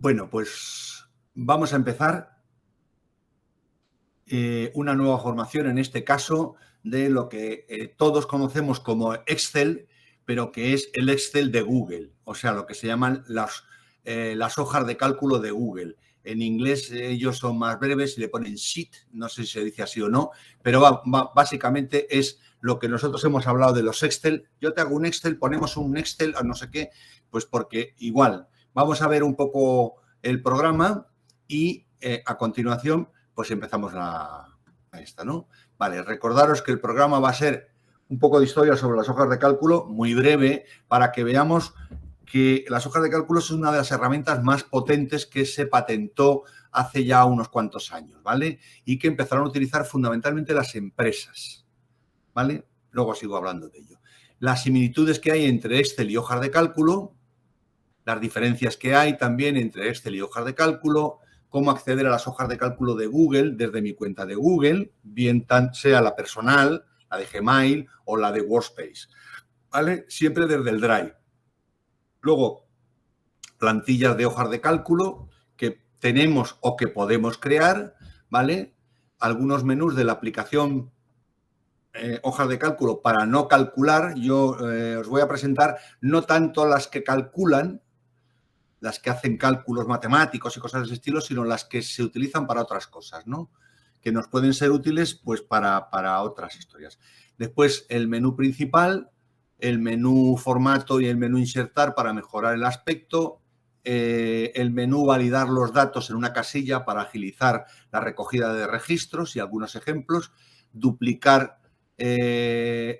Bueno, pues vamos a empezar una nueva formación, en este caso, de lo que todos conocemos como Excel, pero que es el Excel de Google, o sea, lo que se llaman las hojas de cálculo de Google. En inglés ellos son más breves y le ponen sheet, no sé si se dice así o no, pero básicamente es lo que nosotros hemos hablado de los Excel. Yo te hago un Excel, ponemos un Excel a no sé qué, pues porque igual vamos a ver un poco el programa y a continuación pues empezamos a esta, ¿no? Vale, recordaros que el programa va a ser un poco de historia sobre las hojas de cálculo, muy breve, para que veamos que las hojas de cálculo son una de las herramientas más potentes que se patentó hace ya unos cuantos años, ¿vale? Y que empezaron a utilizar fundamentalmente las empresas, ¿vale? Luego sigo hablando de ello. Las similitudes que hay entre Excel y hojas de cálculo, las diferencias que hay también entre Excel y hojas de cálculo, cómo acceder a las hojas de cálculo de Google desde mi cuenta de Google, bien sea la personal, la de Gmail o la de Workspace, ¿vale? Siempre desde el Drive. Luego, plantillas de hojas de cálculo que tenemos o que podemos crear, ¿vale? Algunos menús de la aplicación hojas de cálculo para no calcular. Yo os voy a presentar no tanto las que calculan, las que hacen cálculos matemáticos y cosas de ese estilo, sino las que se utilizan para otras cosas, ¿no? Que nos pueden ser útiles pues para otras historias. Después el menú principal, el menú formato y el menú insertar para mejorar el aspecto, el menú validar los datos en una casilla para agilizar la recogida de registros y algunos ejemplos, duplicar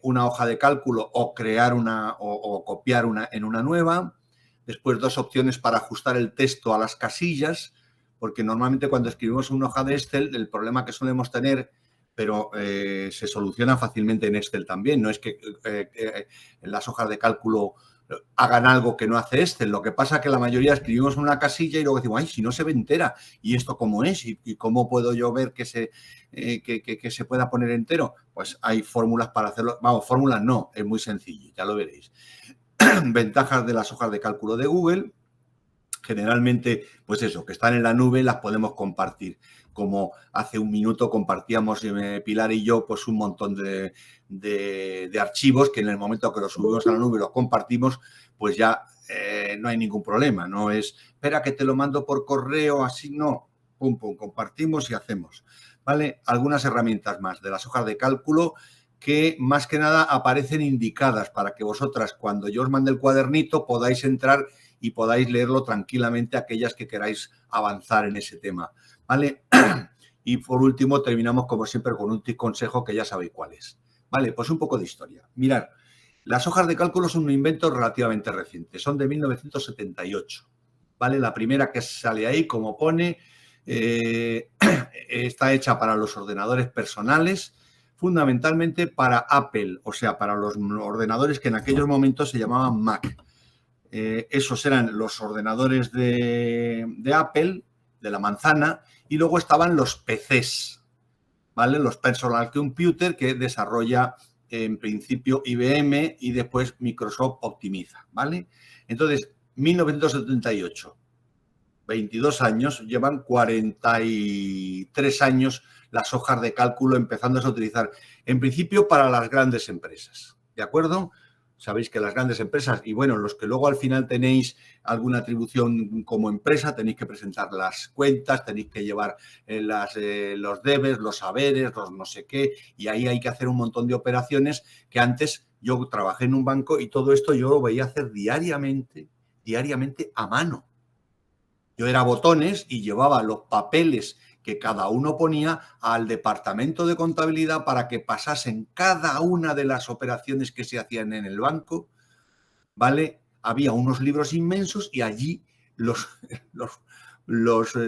una hoja de cálculo o crear una o copiar una en una nueva. Después dos opciones para ajustar el texto a las casillas, porque normalmente cuando escribimos una hoja de Excel, el problema que solemos tener, pero se soluciona fácilmente en Excel también, no es que en las hojas de cálculo hagan algo que no hace Excel. Lo que pasa es que la mayoría escribimos una casilla y luego decimos, ay, si no se ve entera, ¿y esto cómo es? ¿Y cómo puedo yo ver que se pueda poner entero? Pues hay fórmulas para hacerlo. Vamos, fórmulas no, es muy sencillo, ya lo veréis. Ventajas de las hojas de cálculo de Google. Generalmente, pues eso, que están en la nube, las podemos compartir. Como hace un minuto compartíamos Pilar y yo pues un montón de archivos que en el momento que los subimos a la nube y los compartimos, pues ya no hay ningún problema. No es, espera que te lo mando por correo, así no. Pum, pum, compartimos y hacemos. ¿Vale? Algunas herramientas más de las hojas de cálculo que más que nada aparecen indicadas para que vosotras, cuando yo os mande el cuadernito, podáis entrar y podáis leerlo tranquilamente aquellas que queráis avanzar en ese tema, ¿vale? Y por último terminamos como siempre con un consejo que ya sabéis cuál es. Vale, pues un poco de historia. Mirad, las hojas de cálculo son un invento relativamente reciente, son de 1978, ¿vale? La primera que sale ahí, como pone, está hecha para los ordenadores personales, fundamentalmente para Apple, o sea, para los ordenadores que en aquellos momentos se llamaban Mac. Esos eran los ordenadores de Apple, de la manzana, y luego estaban los PCs, ¿vale? Los Personal Computer que desarrolla en principio IBM y después Microsoft optimiza, ¿vale? Entonces, 1978, 22 años, llevan 43 años las hojas de cálculo empezándose a utilizar, en principio para las grandes empresas, ¿de acuerdo? Sabéis que las grandes empresas, y bueno, los que luego al final tenéis alguna atribución como empresa, tenéis que presentar las cuentas, tenéis que llevar los debes, los haberes, los no sé qué, y ahí hay que hacer un montón de operaciones que antes yo trabajé en un banco y todo esto yo lo veía hacer diariamente a mano. Yo era botones y llevaba los papeles que cada uno ponía al departamento de contabilidad para que pasasen cada una de las operaciones que se hacían en el banco, ¿vale? Había unos libros inmensos y allí los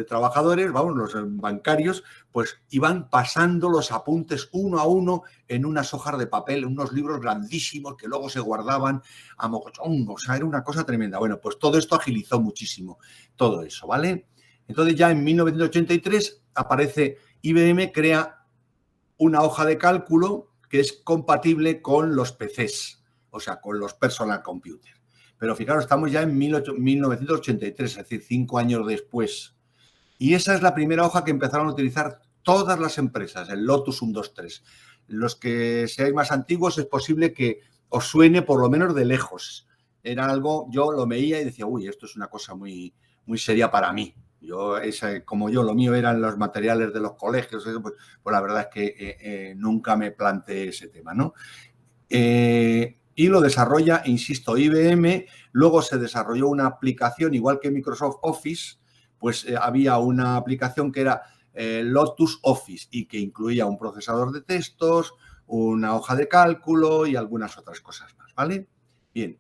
trabajadores, vamos, los bancarios, pues iban pasando los apuntes uno a uno en unas hojas de papel, unos libros grandísimos que luego se guardaban a mogollón, o sea, era una cosa tremenda. Bueno, pues todo esto agilizó muchísimo todo eso, ¿vale? Entonces ya en 1983 aparece IBM, crea una hoja de cálculo que es compatible con los PCs, o sea, con los personal computer. Pero fijaros, estamos ya en 1983, es decir, 5 años después. Y esa es la primera hoja que empezaron a utilizar todas las empresas, el Lotus 123. Los que seáis más antiguos es posible que os suene por lo menos de lejos. Era algo, yo lo veía y decía, uy, esto es una cosa muy, muy seria para mí. Como yo, lo mío eran los materiales de los colegios, pues la verdad es que nunca me planteé ese tema, ¿no? Y lo desarrolla, insisto, IBM. Luego se desarrolló una aplicación, igual que Microsoft Office, pues había una aplicación que era Lotus Office y que incluía un procesador de textos, una hoja de cálculo y algunas otras cosas más, ¿vale? Bien,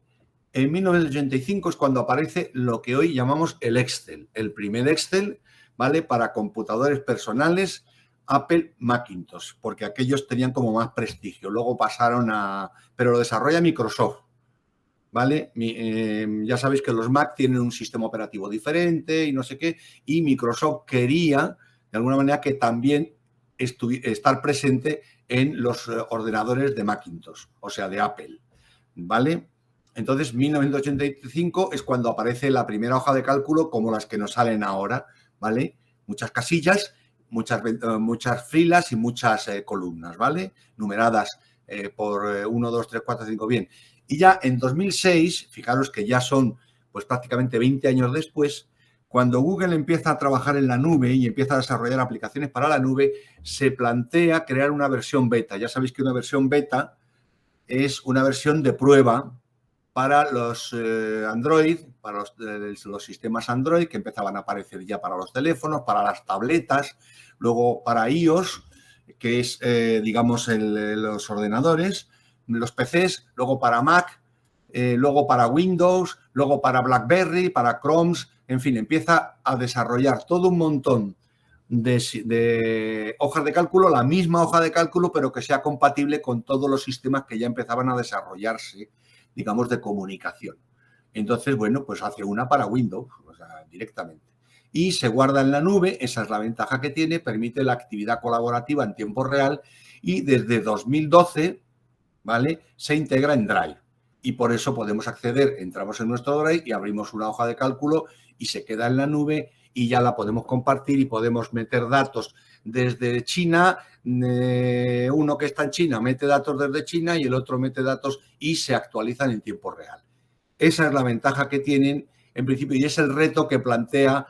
en 1985 es cuando aparece lo que hoy llamamos el Excel, el primer Excel, ¿vale? Para computadores personales Apple Macintosh, porque aquellos tenían como más prestigio. Luego pasaron a... pero lo desarrolla Microsoft, ¿vale? Ya sabéis que los Mac tienen un sistema operativo diferente y no sé qué, y Microsoft quería, de alguna manera, que también estar presente en los ordenadores de Macintosh, o sea, de Apple, ¿vale? Entonces, 1985 es cuando aparece la primera hoja de cálculo como las que nos salen ahora, ¿vale? Muchas casillas, muchas filas y muchas columnas, ¿vale? Numeradas por 1, 2, 3, 4, 5, bien. Y ya en 2006, fijaros que ya son pues prácticamente 20 años después, cuando Google empieza a trabajar en la nube y empieza a desarrollar aplicaciones para la nube, se plantea crear una versión beta. Ya sabéis que una versión beta es una versión de prueba para los Android, para los sistemas Android que empezaban a aparecer ya para los teléfonos, para las tabletas, luego para iOS, que es, digamos, los ordenadores, los PCs, luego para Mac, luego para Windows, luego para BlackBerry, para Chrome, en fin, empieza a desarrollar todo un montón de hojas de cálculo, la misma hoja de cálculo, pero que sea compatible con todos los sistemas que ya empezaban a desarrollarse, digamos, de comunicación. Entonces, bueno, pues hace una para Windows, o sea, directamente. Y se guarda en la nube, esa es la ventaja que tiene, permite la actividad colaborativa en tiempo real y desde 2012, ¿vale?, se integra en Drive. Y por eso podemos acceder, entramos en nuestro Drive y abrimos una hoja de cálculo y se queda en la nube y ya la podemos compartir y podemos meter datos desde China. Uno que está en China mete datos desde China y el otro mete datos y se actualizan en tiempo real. Esa es la ventaja que tienen en principio y es el reto que plantea,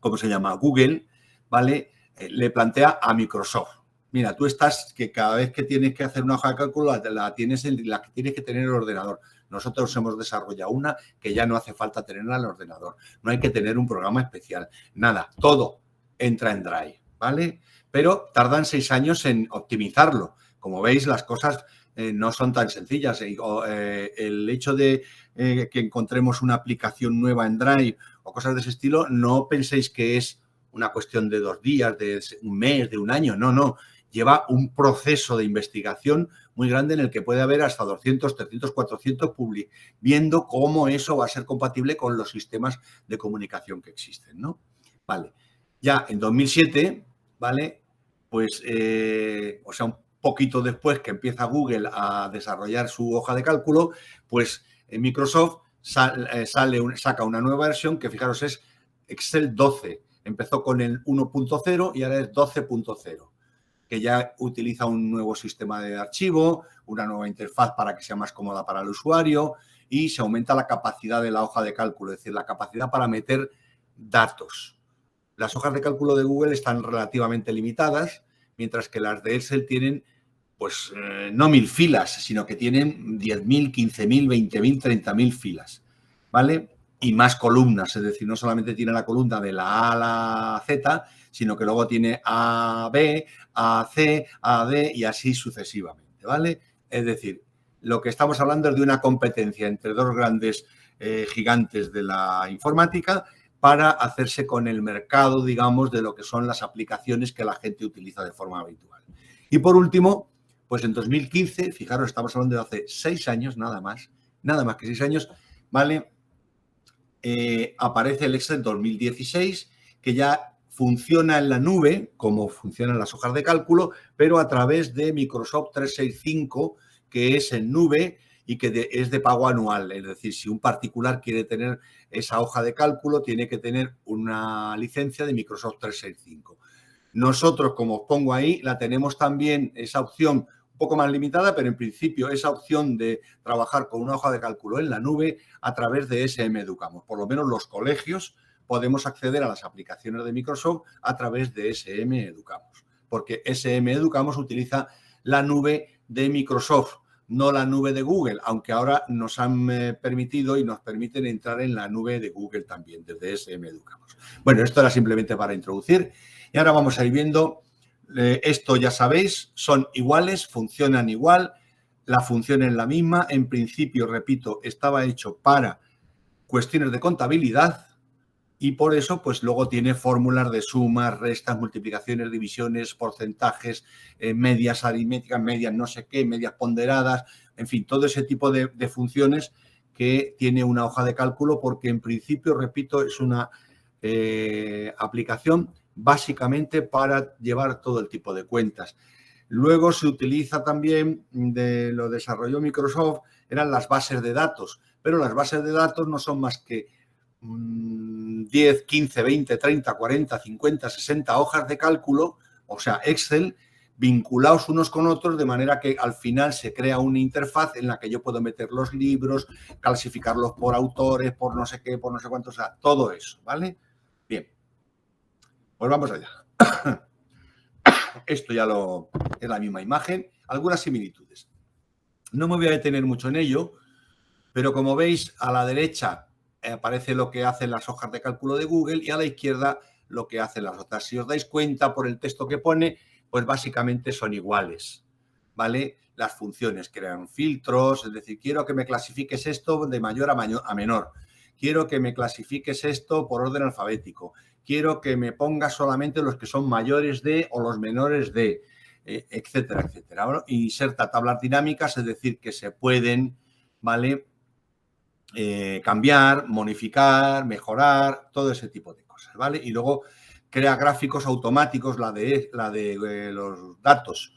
¿cómo se llama? Google, ¿vale? Le plantea a Microsoft. Mira, tú estás que cada vez que tienes que hacer una hoja de cálculo la tienes que tener en el ordenador. Nosotros hemos desarrollado una que ya no hace falta tenerla en el ordenador. No hay que tener un programa especial. Nada, todo entra en Drive, ¿vale? Pero tardan 6 años en optimizarlo. Como veis, las cosas no son tan sencillas. El hecho de que encontremos una aplicación nueva en Drive o cosas de ese estilo, no penséis que es una cuestión de 2 días, de un mes, de un año. No, no. Lleva un proceso de investigación muy grande en el que puede haber hasta 200, 300, 400 viendo cómo eso va a ser compatible con los sistemas de comunicación que existen, ¿no? Vale. Ya en 2007, ¿vale? Pues, o sea, un poquito después que empieza Google a desarrollar su hoja de cálculo, pues Microsoft saca una nueva versión que, fijaros, es Excel 12. Empezó con el 1.0 y ahora es 12.0. que ya utiliza un nuevo sistema de archivo, una nueva interfaz para que sea más cómoda para el usuario y se aumenta la capacidad de la hoja de cálculo, es decir, la capacidad para meter datos. Las hojas de cálculo de Google están relativamente limitadas, mientras que las de Excel tienen, pues, no 1000 filas, sino que tienen 10.000, 15.000, 20.000, 30.000 filas, ¿vale? Y más columnas, es decir, no solamente tiene la columna de la A a la Z, sino que luego tiene A, B, A, C, A, D y así sucesivamente, ¿vale? Es decir, lo que estamos hablando es de una competencia entre dos grandes gigantes de la informática para hacerse con el mercado, digamos, de lo que son las aplicaciones que la gente utiliza de forma habitual. Y por último, pues en 2015, fijaros, estamos hablando de hace 6 años, nada más que 6 años, ¿vale? Aparece el Excel 2016, que ya funciona en la nube, como funcionan las hojas de cálculo, pero a través de Microsoft 365, que es en nube y que es de pago anual. Es decir, si un particular quiere tener esa hoja de cálculo, tiene que tener una licencia de Microsoft 365. Nosotros, como os pongo ahí, la tenemos también, esa opción un poco más limitada, pero en principio esa opción de trabajar con una hoja de cálculo en la nube a través de SM Educamos. Por lo menos los colegios podemos acceder a las aplicaciones de Microsoft a través de SM Educamos, porque SM Educamos utiliza la nube de Microsoft, no la nube de Google, aunque ahora nos han permitido y nos permiten entrar en la nube de Google también, desde SM Educamos. Bueno, esto era simplemente para introducir y ahora vamos a ir viendo, esto ya sabéis, son iguales, funcionan igual, la función es la misma, en principio, repito, estaba hecho para cuestiones de contabilidad y por eso, pues luego tiene fórmulas de sumas, restas, multiplicaciones, divisiones, porcentajes, medias aritméticas, medias no sé qué, medias ponderadas, en fin, todo ese tipo de funciones que tiene una hoja de cálculo porque en principio, repito, es una aplicación básicamente para llevar todo el tipo de cuentas. Luego se utiliza también, lo desarrolló Microsoft, eran las bases de datos, pero las bases de datos no son más que 10, 15, 20, 30, 40, 50, 60 hojas de cálculo, o sea, Excel, vinculados unos con otros de manera que al final se crea una interfaz en la que yo puedo meter los libros, clasificarlos por autores, por no sé qué, por no sé cuántos, o sea, todo eso, ¿vale? Bien, pues vamos allá. Esto ya es la misma imagen, algunas similitudes. No me voy a detener mucho en ello, pero como veis, a la derecha aparece lo que hacen las hojas de cálculo de Google y a la izquierda lo que hacen las otras. Si os dais cuenta por el texto que pone, pues básicamente son iguales, ¿vale? Las funciones crean filtros, es decir, quiero que me clasifiques esto de mayor a menor. Quiero que me clasifiques esto por orden alfabético. Quiero que me pongas solamente los que son mayores de o los menores de, etcétera, etcétera. Ahora, inserta tablas dinámicas, es decir, que se pueden, ¿vale? Cambiar, modificar, mejorar, todo ese tipo de cosas, ¿vale? Y luego crea gráficos automáticos, la de los datos,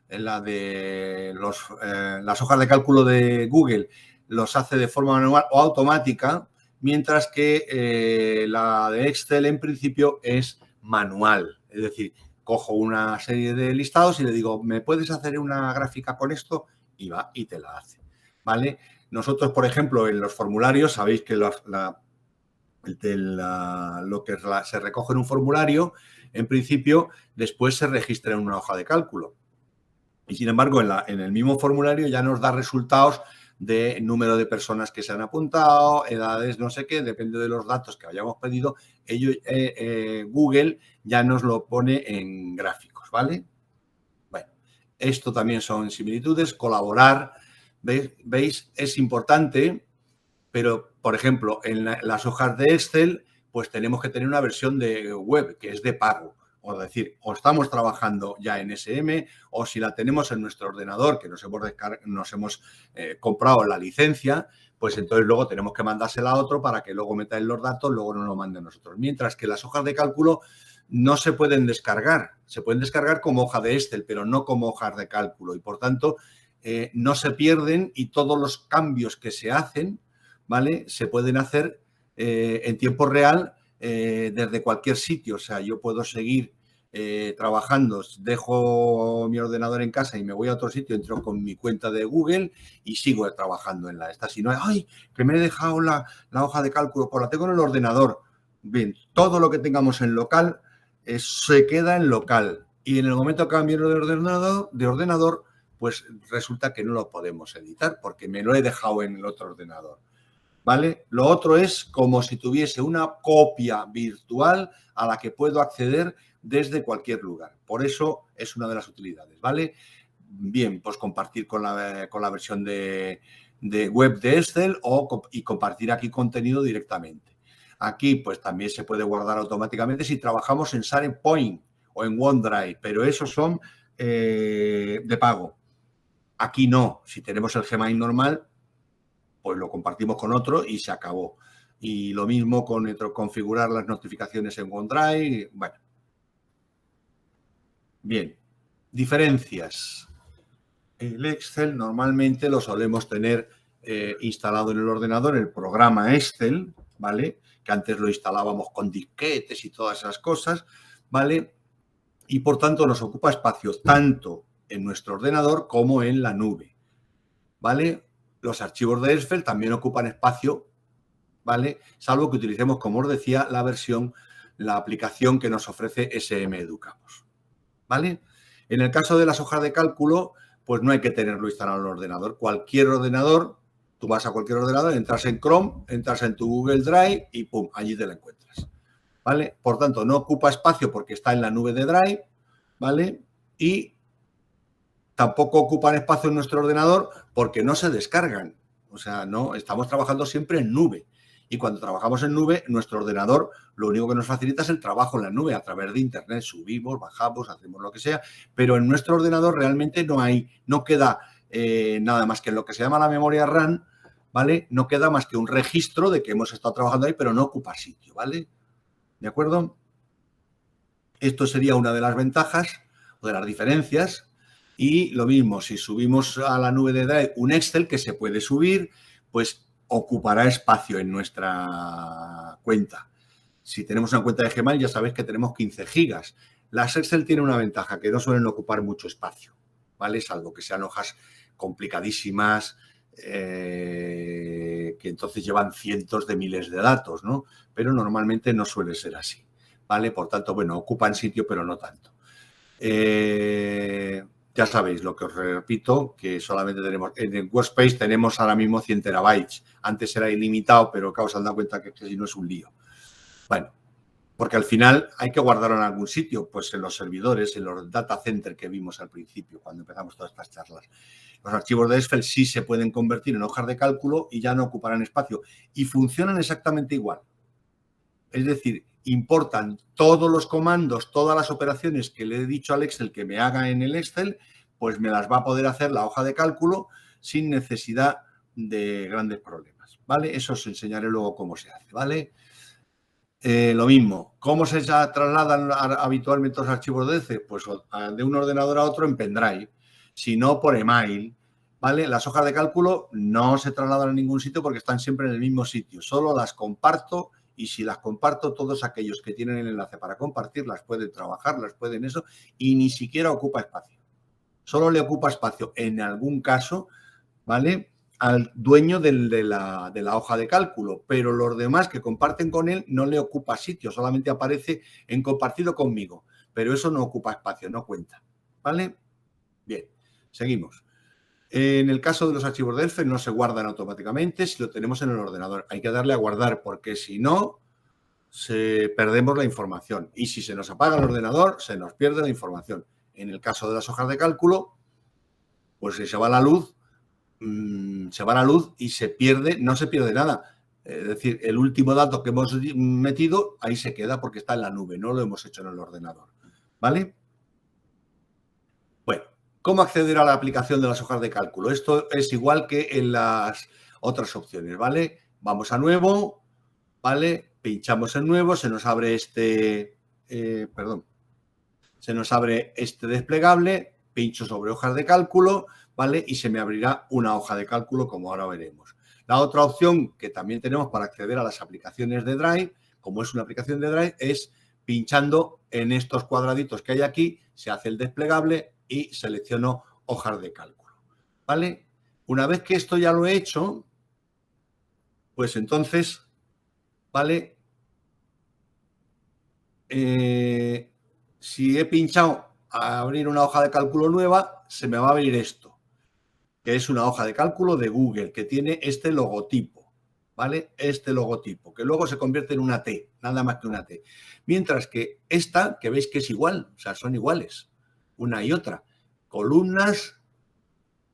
la de las hojas de cálculo de Google los hace de forma manual o automática, mientras que la de Excel en principio es manual. Es decir, cojo una serie de listados y le digo, ¿me puedes hacer una gráfica con esto? Y va y te la hace, ¿vale? Nosotros, por ejemplo, en los formularios, sabéis que lo que se recoge en un formulario, en principio, después se registra en una hoja de cálculo. Y, sin embargo, en el mismo formulario ya nos da resultados de número de personas que se han apuntado, edades, no sé qué, depende de los datos que hayamos pedido. Google ya nos lo pone en gráficos, ¿vale? Bueno, esto también son similitudes, colaborar. ¿Veis? Es importante, pero, por ejemplo, en las hojas de Excel, pues tenemos que tener una versión de web que es de pago. O decir, o estamos trabajando ya en SM, o si la tenemos en nuestro ordenador, que nos hemos comprado la licencia, pues entonces luego tenemos que mandársela a otro para que luego meta en los datos, luego nos lo mande a nosotros. Mientras que las hojas de cálculo no se pueden descargar. Se pueden descargar como hoja de Excel, pero no como hojas de cálculo. Y, por tanto, no se pierden y todos los cambios que se hacen, ¿vale? Se pueden hacer en tiempo real desde cualquier sitio. O sea, yo puedo seguir trabajando, dejo mi ordenador en casa y me voy a otro sitio, entro con mi cuenta de Google y sigo trabajando en esta. Si no, ¡ay! Que me he dejado la hoja de cálculo, pues la tengo en el ordenador. Bien, todo lo que tengamos en local se queda en local. Y en el momento que cambio de ordenador, pues resulta que no lo podemos editar porque me lo he dejado en el otro ordenador, ¿vale? Lo otro es como si tuviese una copia virtual a la que puedo acceder desde cualquier lugar. Por eso es una de las utilidades, ¿vale? Bien, pues compartir con la versión de web de Excel y compartir aquí contenido directamente. Aquí, pues también se puede guardar automáticamente si trabajamos en SharePoint o en OneDrive, pero esos son de pago. Aquí no, si tenemos el Gmail normal, pues lo compartimos con otro y se acabó. Y lo mismo con configurar las notificaciones en OneDrive. Bueno. Bien. Diferencias. El Excel normalmente lo solemos tener instalado en el ordenador, el programa Excel, ¿vale? Que antes lo instalábamos con disquetes y todas esas cosas, ¿vale? Y por tanto nos ocupa espacio tanto en nuestro ordenador como en la nube, ¿vale? Los archivos de Excel también ocupan espacio, ¿vale? Salvo que utilicemos, como os decía, la aplicación que nos ofrece SM Educamos, ¿vale? En el caso de las hojas de cálculo, pues no hay que tenerlo instalado en el ordenador. Cualquier ordenador, tú vas a cualquier ordenador, entras en Chrome, entras en tu Google Drive y ¡pum!, allí te la encuentras, ¿vale? Por tanto, no ocupa espacio porque está en la nube de Drive, ¿vale? Y tampoco ocupan espacio en nuestro ordenador porque no se descargan. O sea, no, estamos trabajando siempre en nube. Y cuando trabajamos en nube, nuestro ordenador lo único que nos facilita es el trabajo en la nube. A través de Internet subimos, bajamos, hacemos lo que sea. Pero en nuestro ordenador realmente no queda nada más que en lo que se llama la memoria RAM, ¿vale? No queda más que un registro de que hemos estado trabajando ahí, pero no ocupa sitio, ¿vale? ¿De acuerdo? Esto sería una de las ventajas o de las diferencias. Y lo mismo, si subimos a la nube de Drive un Excel que se puede subir, pues ocupará espacio en nuestra cuenta. Si tenemos una cuenta de Gmail, ya sabéis que tenemos 15 gigas. Las Excel tienen una ventaja, que no suelen ocupar mucho espacio, ¿vale? Salvo que sean hojas complicadísimas, que entonces llevan cientos de miles de datos, ¿no? Pero normalmente no suele ser así, ¿vale? Por tanto, bueno, ocupan sitio, pero no tanto. Ya sabéis lo que os repito, que solamente tenemos, en el Workspace tenemos ahora mismo 100 terabytes. Antes era ilimitado, pero claro, se han dado cuenta que si no es un lío. Bueno, porque al final hay que guardarlo en algún sitio, pues en los servidores, en los data centers que vimos al principio, cuando empezamos todas estas charlas. Los archivos de Excel sí se pueden convertir en hojas de cálculo y ya no ocuparán espacio. Y funcionan exactamente igual. Es decir, importan todos los comandos, todas las operaciones que le he dicho al Excel que me haga en el Excel, pues me las va a poder hacer la hoja de cálculo sin necesidad de grandes problemas, ¿vale? Eso os enseñaré luego cómo se hace, ¿vale? Lo mismo, ¿cómo se trasladan habitualmente los archivos de Excel? Pues de un ordenador a otro en pendrive, si no por email, ¿vale? Las hojas de cálculo no se trasladan a ningún sitio porque están siempre en el mismo sitio, solo las comparto. Y si las comparto, todos aquellos que tienen el enlace para compartirlas pueden trabajar, las pueden eso, y ni siquiera ocupa espacio. Solo le ocupa espacio, en algún caso, ¿vale?, al dueño de la hoja de cálculo, pero los demás que comparten con él no le ocupa sitio, solamente aparece en compartido conmigo, pero eso no ocupa espacio, no cuenta, ¿vale? Bien, seguimos. En el caso de los archivos de Excel no se guardan automáticamente si lo tenemos en el ordenador. Hay que darle a guardar porque si no, perdemos la información. Y si se nos apaga el ordenador, se nos pierde la información. En el caso de las hojas de cálculo, pues si se va la luz y se pierde, no se pierde nada. Es decir, el último dato que hemos metido, ahí se queda porque está en la nube, no lo hemos hecho en el ordenador. ¿Vale? Bueno. ¿Cómo acceder a la aplicación de las hojas de cálculo? Esto es igual que en las otras opciones, ¿vale? Vamos a nuevo, ¿vale? Pinchamos en nuevo, se nos abre este desplegable, pincho sobre hojas de cálculo, ¿vale? Y se me abrirá una hoja de cálculo, como ahora veremos. La otra opción que también tenemos para acceder a las aplicaciones de Drive, como es una aplicación de Drive, es pinchando en estos cuadraditos que hay aquí, se hace el desplegable y selecciono hojas de cálculo, ¿vale? Una vez que esto ya lo he hecho, pues entonces, ¿vale? Si he pinchado a abrir una hoja de cálculo nueva, se me va a abrir esto, que es una hoja de cálculo de Google, que tiene este logotipo, ¿vale? Este logotipo, que luego se convierte en una T, nada más que una T. Mientras que esta, que veis que es igual, o sea, son iguales, una y otra, columnas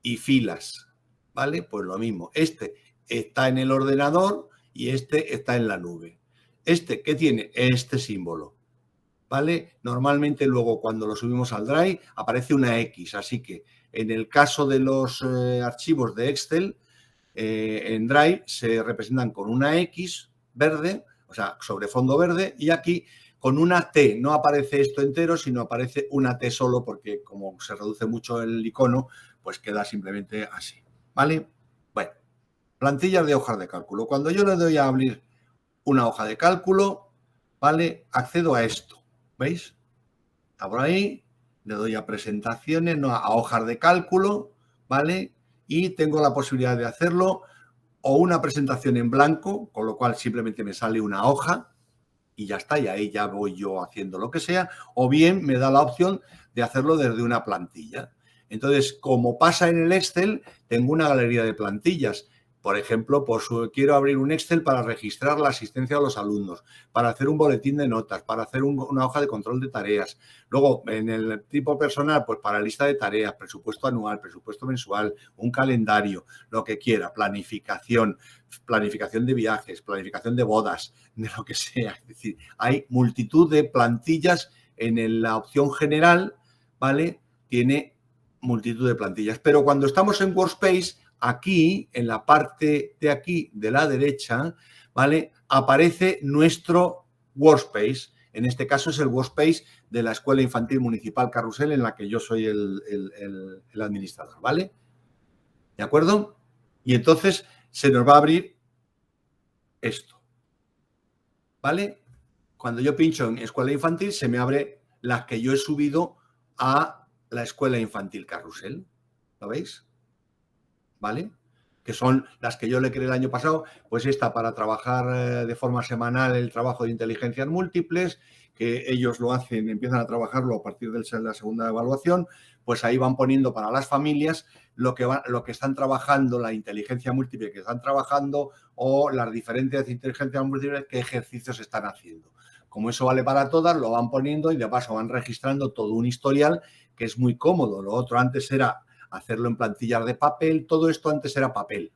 y filas, ¿vale? Pues lo mismo, este está en el ordenador y este está en la nube. Este, ¿qué tiene? Este símbolo, ¿vale? Normalmente luego cuando lo subimos al Drive aparece una X, así que en el caso de los archivos de Excel, en Drive se representan con una X verde, o sea, sobre fondo verde, y aquí con una T. No aparece esto entero, sino aparece una T solo, porque como se reduce mucho el icono, pues queda simplemente así, ¿vale? Bueno, plantillas de hojas de cálculo. Cuando yo le doy a abrir una hoja de cálculo, ¿vale? Accedo a esto, ¿veis? Abro ahí, le doy a presentaciones, no, a hojas de cálculo, ¿vale? Y tengo la posibilidad de hacerlo o una presentación en blanco, con lo cual simplemente me sale una hoja y ya está, y ahí ya voy yo haciendo lo que sea, o bien me da la opción de hacerlo desde una plantilla. Entonces, como pasa en el Excel, tengo una galería de plantillas. Por ejemplo, pues quiero abrir un Excel para registrar la asistencia a los alumnos, para hacer un boletín de notas, para hacer una hoja de control de tareas. Luego, en el tipo personal, pues para lista de tareas, presupuesto anual, presupuesto mensual, un calendario, lo que quiera, planificación de viajes, planificación de bodas, de lo que sea. Es decir, hay multitud de plantillas en la opción general, ¿vale? Tiene multitud de plantillas. Pero cuando estamos en Workspace, aquí, en la parte de aquí de la derecha, ¿vale? Aparece nuestro Workspace. En este caso es el Workspace de la Escuela Infantil Municipal Carrusel, en la que yo soy el administrador, ¿vale? ¿De acuerdo? Y entonces se nos va a abrir esto, ¿vale? Cuando yo pincho en Escuela Infantil, se me abre las que yo he subido a la Escuela Infantil Carrusel. ¿Lo veis? ¿Vale? Que son las que yo le creé el año pasado, pues esta para trabajar de forma semanal el trabajo de inteligencias múltiples, que ellos lo hacen, empiezan a trabajarlo a partir de la segunda evaluación, pues ahí van poniendo para las familias lo que están trabajando, la inteligencia múltiple que están trabajando o las diferentes inteligencias múltiples, qué ejercicios están haciendo. Como eso vale para todas, lo van poniendo y de paso van registrando todo un historial que es muy cómodo. Lo otro antes era hacerlo en plantillas de papel, todo esto antes era papel.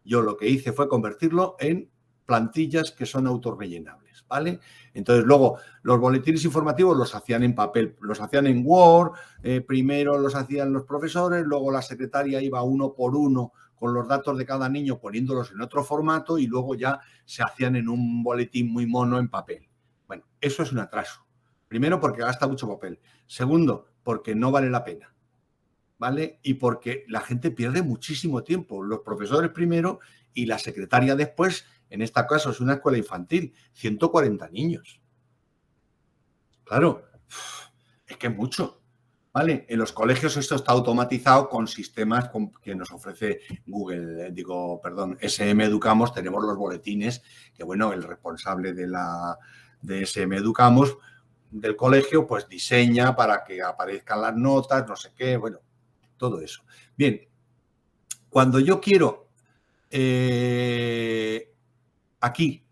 Yo lo que hice fue convertirlo en plantillas que son autorrellenables, ¿vale? Entonces, luego, los boletines informativos los hacían en papel, los hacían en Word, primero los hacían los profesores, luego la secretaria iba uno por uno con los datos de cada niño poniéndolos en otro formato y luego ya se hacían en un boletín muy mono en papel. Bueno, eso es un atraso. Primero, porque gasta mucho papel. Segundo, porque no vale la pena. ¿Vale? Y porque la gente pierde muchísimo tiempo, los profesores primero y la secretaria después, en este caso es una escuela infantil, 140 niños. Claro, es que es mucho, ¿vale? En los colegios esto está automatizado con sistemas que nos ofrece Google, SM Educamos, tenemos los boletines, que bueno, el responsable de SM Educamos del colegio, pues diseña para que aparezcan las notas, no sé qué, bueno, todo eso. Bien, cuando yo quiero aquí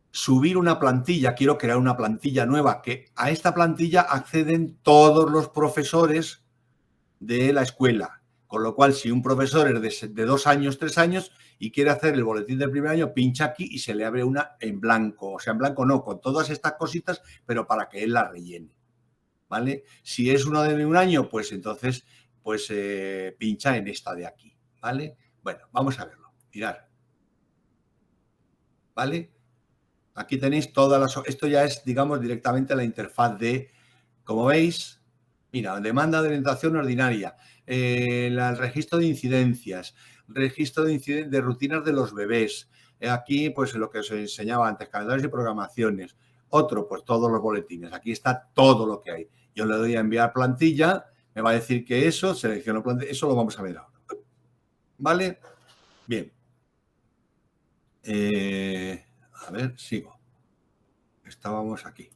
subir una plantilla, quiero crear una plantilla nueva, que a esta plantilla acceden todos los profesores de la escuela. Con lo cual, si un profesor es de 2 años, 3 años y quiere hacer el boletín del primer año, pincha aquí y se le abre una en blanco. O sea, en blanco no, con todas estas cositas, pero para que él la rellene. ¿Vale? Si es uno de 1 año, pues entonces pues pincha en esta de aquí, ¿vale? Bueno, vamos a verlo. Mirad. ¿Vale? Aquí tenéis todas las... Esto ya es, digamos, directamente la interfaz de... Como veis, mira, demanda de orientación ordinaria, el registro de incidencias, registro de rutinas de los bebés. Aquí, pues, lo que os enseñaba antes, calendarios y programaciones. Otro, pues, todos los boletines. Aquí está todo lo que hay. Yo le doy a enviar plantilla, me va a decir que eso, selecciono plantilla, eso lo vamos a ver ahora. ¿Vale? Bien. A ver, sigo. Estábamos aquí.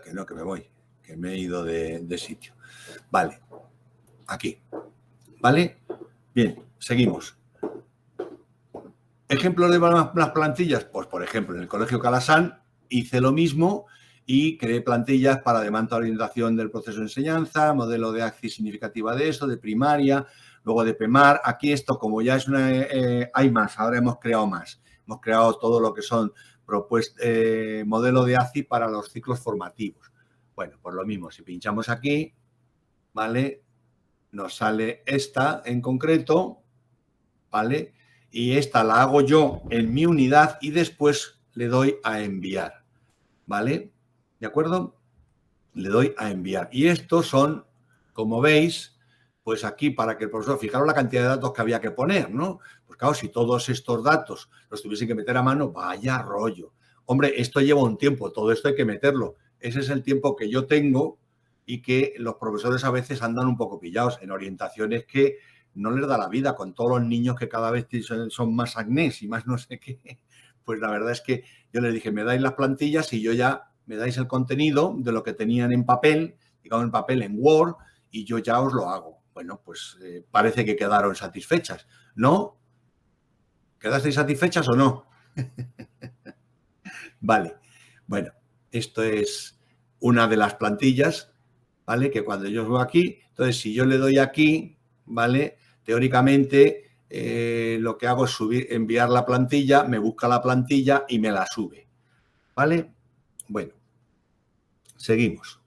Que no, que me voy, que me he ido de sitio. Vale. Aquí. ¿Vale? Bien, seguimos. ¿Ejemplos de las plantillas? Pues, por ejemplo, en el Colegio Calasán hice lo mismo y creé plantillas para demanda de orientación del proceso de enseñanza, modelo de acción significativa de eso, de primaria, luego de PEMAR. Aquí esto, como ya es una... hay más, ahora hemos creado más. Hemos creado todo lo que son modelo de ACI para los ciclos formativos. Bueno, pues lo mismo, si pinchamos aquí, ¿vale? Nos sale esta en concreto, ¿vale? Y esta la hago yo en mi unidad y después le doy a enviar. ¿vale? ¿De acuerdo? Le doy a enviar. Y estos son, como veis, pues aquí para que el profesor, fijaros la cantidad de datos que había que poner, ¿no? Pues claro, si todos estos datos los tuviese que meter a mano, vaya rollo. Hombre, esto lleva un tiempo, todo esto hay que meterlo. Ese es el tiempo que yo tengo y que los profesores a veces andan un poco pillados en orientaciones que no les da la vida con todos los niños que cada vez son más acnés y más no sé qué. Pues la verdad es que yo les dije, me dais las plantillas y yo ya me dais el contenido de lo que tenían en papel, digamos en papel, en Word, y yo ya os lo hago. Bueno, pues parece que quedaron satisfechas, ¿no? ¿Quedasteis satisfechas o no? Vale, bueno, esto es una de las plantillas, ¿vale? Que cuando yo veo aquí, entonces si yo le doy aquí, ¿vale? Teóricamente lo que hago es enviar la plantilla, me busca la plantilla y me la sube, ¿vale? Bueno, seguimos.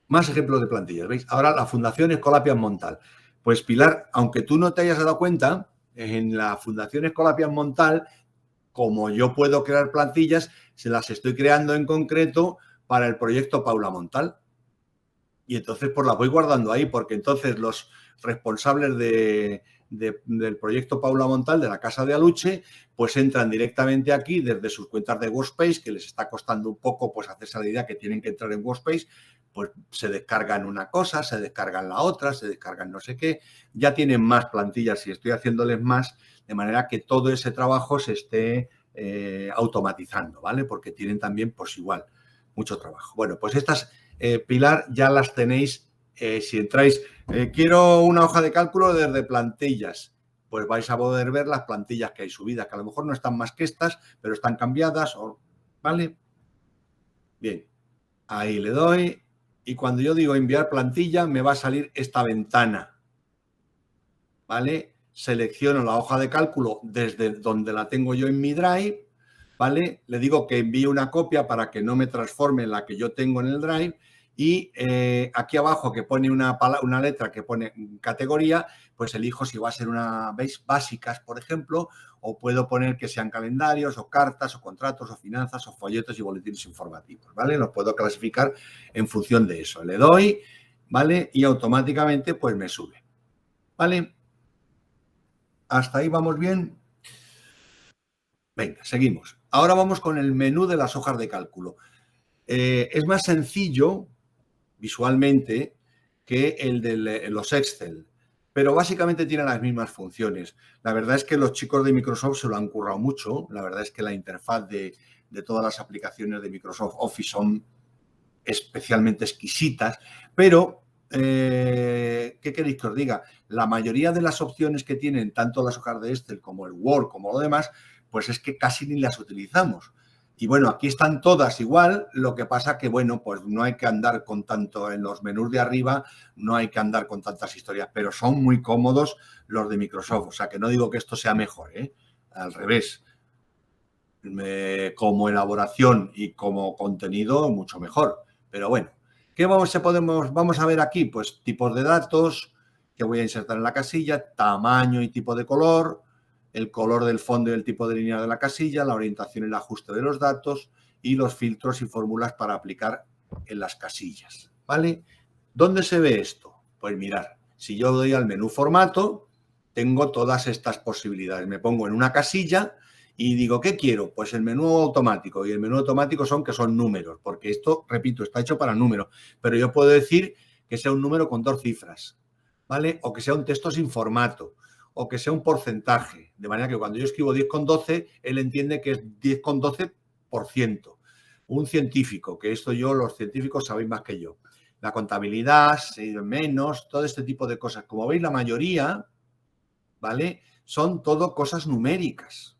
Más ejemplos de plantillas, ¿veis? Ahora la Fundación Escolapios Montal. Pues Pilar, aunque tú no te hayas dado cuenta, en la Fundación Escolapios Montal, como yo puedo crear plantillas, se las estoy creando en concreto para el proyecto Paula Montal. Y entonces pues las voy guardando ahí, porque entonces los responsables del proyecto Paula Montal, de la Casa de Aluche, pues entran directamente aquí desde sus cuentas de Workspace, que les está costando un poco pues hacerse la idea que tienen que entrar en Workspace, pues se descargan una cosa, se descargan la otra, se descargan no sé qué, ya tienen más plantillas y estoy haciéndoles más, de manera que todo ese trabajo se esté automatizando, ¿vale? Porque tienen también pues igual mucho trabajo. Bueno, pues estas Pilar, ya las tenéis. Si entráis, quiero una hoja de cálculo desde plantillas, pues vais a poder ver las plantillas que hay subidas, que a lo mejor no están más que estas, pero están cambiadas, ¿vale? Bien, ahí le doy y cuando yo digo enviar plantilla me va a salir esta ventana, ¿vale? Selecciono la hoja de cálculo desde donde la tengo yo en mi Drive, ¿vale? Le digo que envíe una copia para que no me transforme en la que yo tengo en el Drive y aquí abajo que pone una letra que pone categoría, pues elijo si va a ser una, ¿veis? Básicas, por ejemplo, o puedo poner que sean calendarios o cartas o contratos o finanzas o folletos y boletines informativos, ¿vale? Los puedo clasificar en función de eso. Le doy, ¿vale? Y automáticamente pues me sube, ¿vale? ¿Hasta ahí vamos bien? Venga, seguimos. Ahora vamos con el menú de las hojas de cálculo. Es más sencillo visualmente que el de los Excel, pero básicamente tiene las mismas funciones. La verdad es que los chicos de Microsoft se lo han currado mucho. La verdad es que la interfaz de todas las aplicaciones de Microsoft Office son especialmente exquisitas, pero ¿qué queréis que os diga? La mayoría de las opciones que tienen tanto las hojas de Excel como el Word como lo demás, pues es que casi ni las utilizamos. Y bueno, aquí están todas igual, lo que pasa que, bueno, pues no hay que andar con tanto en los menús de arriba, no hay que andar con tantas historias, pero son muy cómodos los de Microsoft. O sea, que no digo que esto sea mejor, ¿eh? Al revés. Como elaboración y como contenido, mucho mejor. Pero bueno, ¿qué vamos a ver aquí? Pues tipos de datos que voy a insertar en la casilla, tamaño y tipo de color, el color del fondo y el tipo de línea de la casilla, la orientación y el ajuste de los datos y los filtros y fórmulas para aplicar en las casillas, ¿vale? ¿Dónde se ve esto? Pues mirar, si yo doy al menú formato, tengo todas estas posibilidades. Me pongo en una casilla y digo, ¿qué quiero? Pues el menú automático. Y el menú automático son números, porque esto, repito, está hecho para números. Pero yo puedo decir que sea un número con 2 cifras, ¿vale? O que sea un texto sin formato, o que sea un porcentaje. De manera que cuando yo escribo 10,12, él entiende que es 10,12%. Un científico, que esto los científicos sabéis más que yo. La contabilidad, menos, todo este tipo de cosas. Como veis, la mayoría, ¿vale? Son todo cosas numéricas.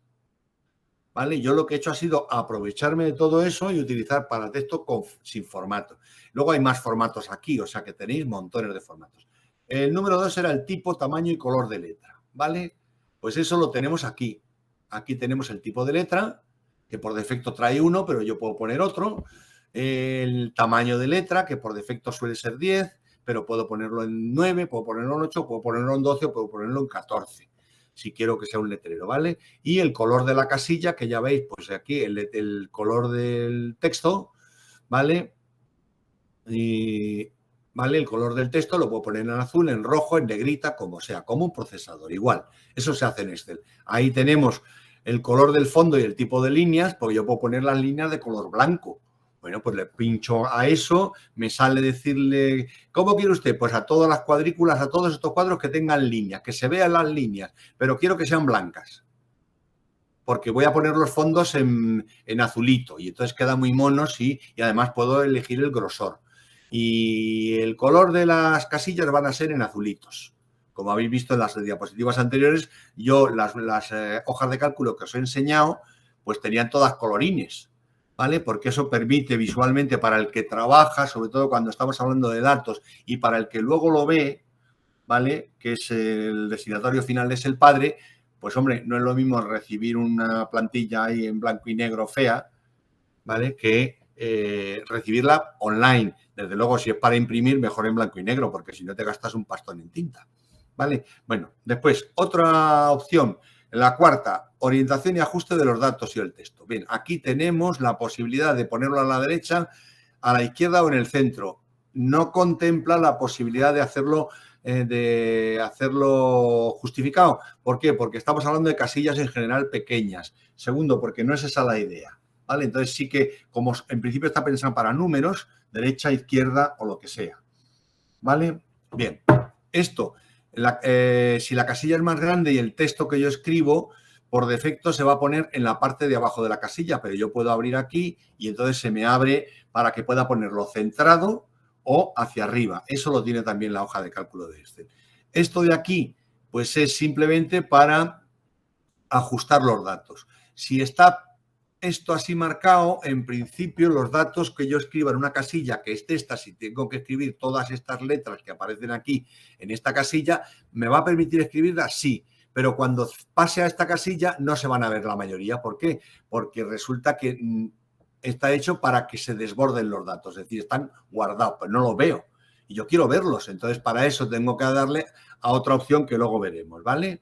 ¿Vale? Yo lo que he hecho ha sido aprovecharme de todo eso y utilizar para texto sin formato. Luego hay más formatos aquí, o sea que tenéis montones de formatos. El número 2 era el tipo, tamaño y color de letra, ¿vale? Pues eso lo tenemos aquí. Aquí tenemos el tipo de letra, que por defecto trae 1, pero yo puedo poner otro. El tamaño de letra, que por defecto suele ser 10, pero puedo ponerlo en 9, puedo ponerlo en 8, puedo ponerlo en 12 o puedo ponerlo en 14. Si quiero que sea un letrero, ¿vale? Y el color de la casilla, que ya veis, pues aquí el color del texto, ¿vale? Y, ¿vale? El color del texto lo puedo poner en azul, en rojo, en negrita, como sea, como un procesador, igual. Eso se hace en Excel. Ahí tenemos el color del fondo y el tipo de líneas, porque yo puedo poner las líneas de color blanco. Bueno, pues le pincho a eso, me sale decirle, ¿cómo quiere usted? Pues a todas las cuadrículas, a todos estos cuadros que tengan líneas, que se vean las líneas, pero quiero que sean blancas, porque voy a poner los fondos en azulito y entonces queda muy mono, sí, y además puedo elegir el grosor. Y el color de las casillas van a ser en azulitos. Como habéis visto en las diapositivas anteriores, yo las hojas de cálculo que os he enseñado, pues tenían todas colorines, ¿vale? Porque eso permite visualmente para el que trabaja, sobre todo cuando estamos hablando de datos, y para el que luego lo ve, ¿vale? Que es el destinatario final, es el padre, pues hombre, no es lo mismo recibir una plantilla ahí en blanco y negro fea, ¿vale? Que recibirla online. Desde luego, si es para imprimir, mejor en blanco y negro, porque si no te gastas un pastón en tinta, ¿vale? Bueno, después, otra opción, la cuarta, orientación y ajuste de los datos y el texto. Bien, aquí tenemos la posibilidad de ponerlo a la derecha, a la izquierda o en el centro. No contempla la posibilidad de hacerlo justificado. ¿Por qué? Porque estamos hablando de casillas en general pequeñas. Segundo, porque no es esa la idea, ¿vale? Entonces sí que, como en principio está pensado para números, derecha, izquierda o lo que sea, ¿vale? Bien, esto, si la casilla es más grande y el texto que yo escribo, por defecto se va a poner en la parte de abajo de la casilla, pero yo puedo abrir aquí y entonces se me abre para que pueda ponerlo centrado o hacia arriba. Eso lo tiene también la hoja de cálculo de Excel. Esto de aquí, pues es simplemente para ajustar los datos. Si está esto así marcado, en principio los datos que yo escriba en una casilla, que es esta, si tengo que escribir todas estas letras que aparecen aquí en esta casilla, ¿me va a permitir escribirlas? Sí, pero cuando pase a esta casilla no se van a ver la mayoría. ¿Por qué? Porque resulta que está hecho para que se desborden los datos, es decir, están guardados, pues no los veo y yo quiero verlos, entonces para eso tengo que darle a otra opción que luego veremos, ¿vale?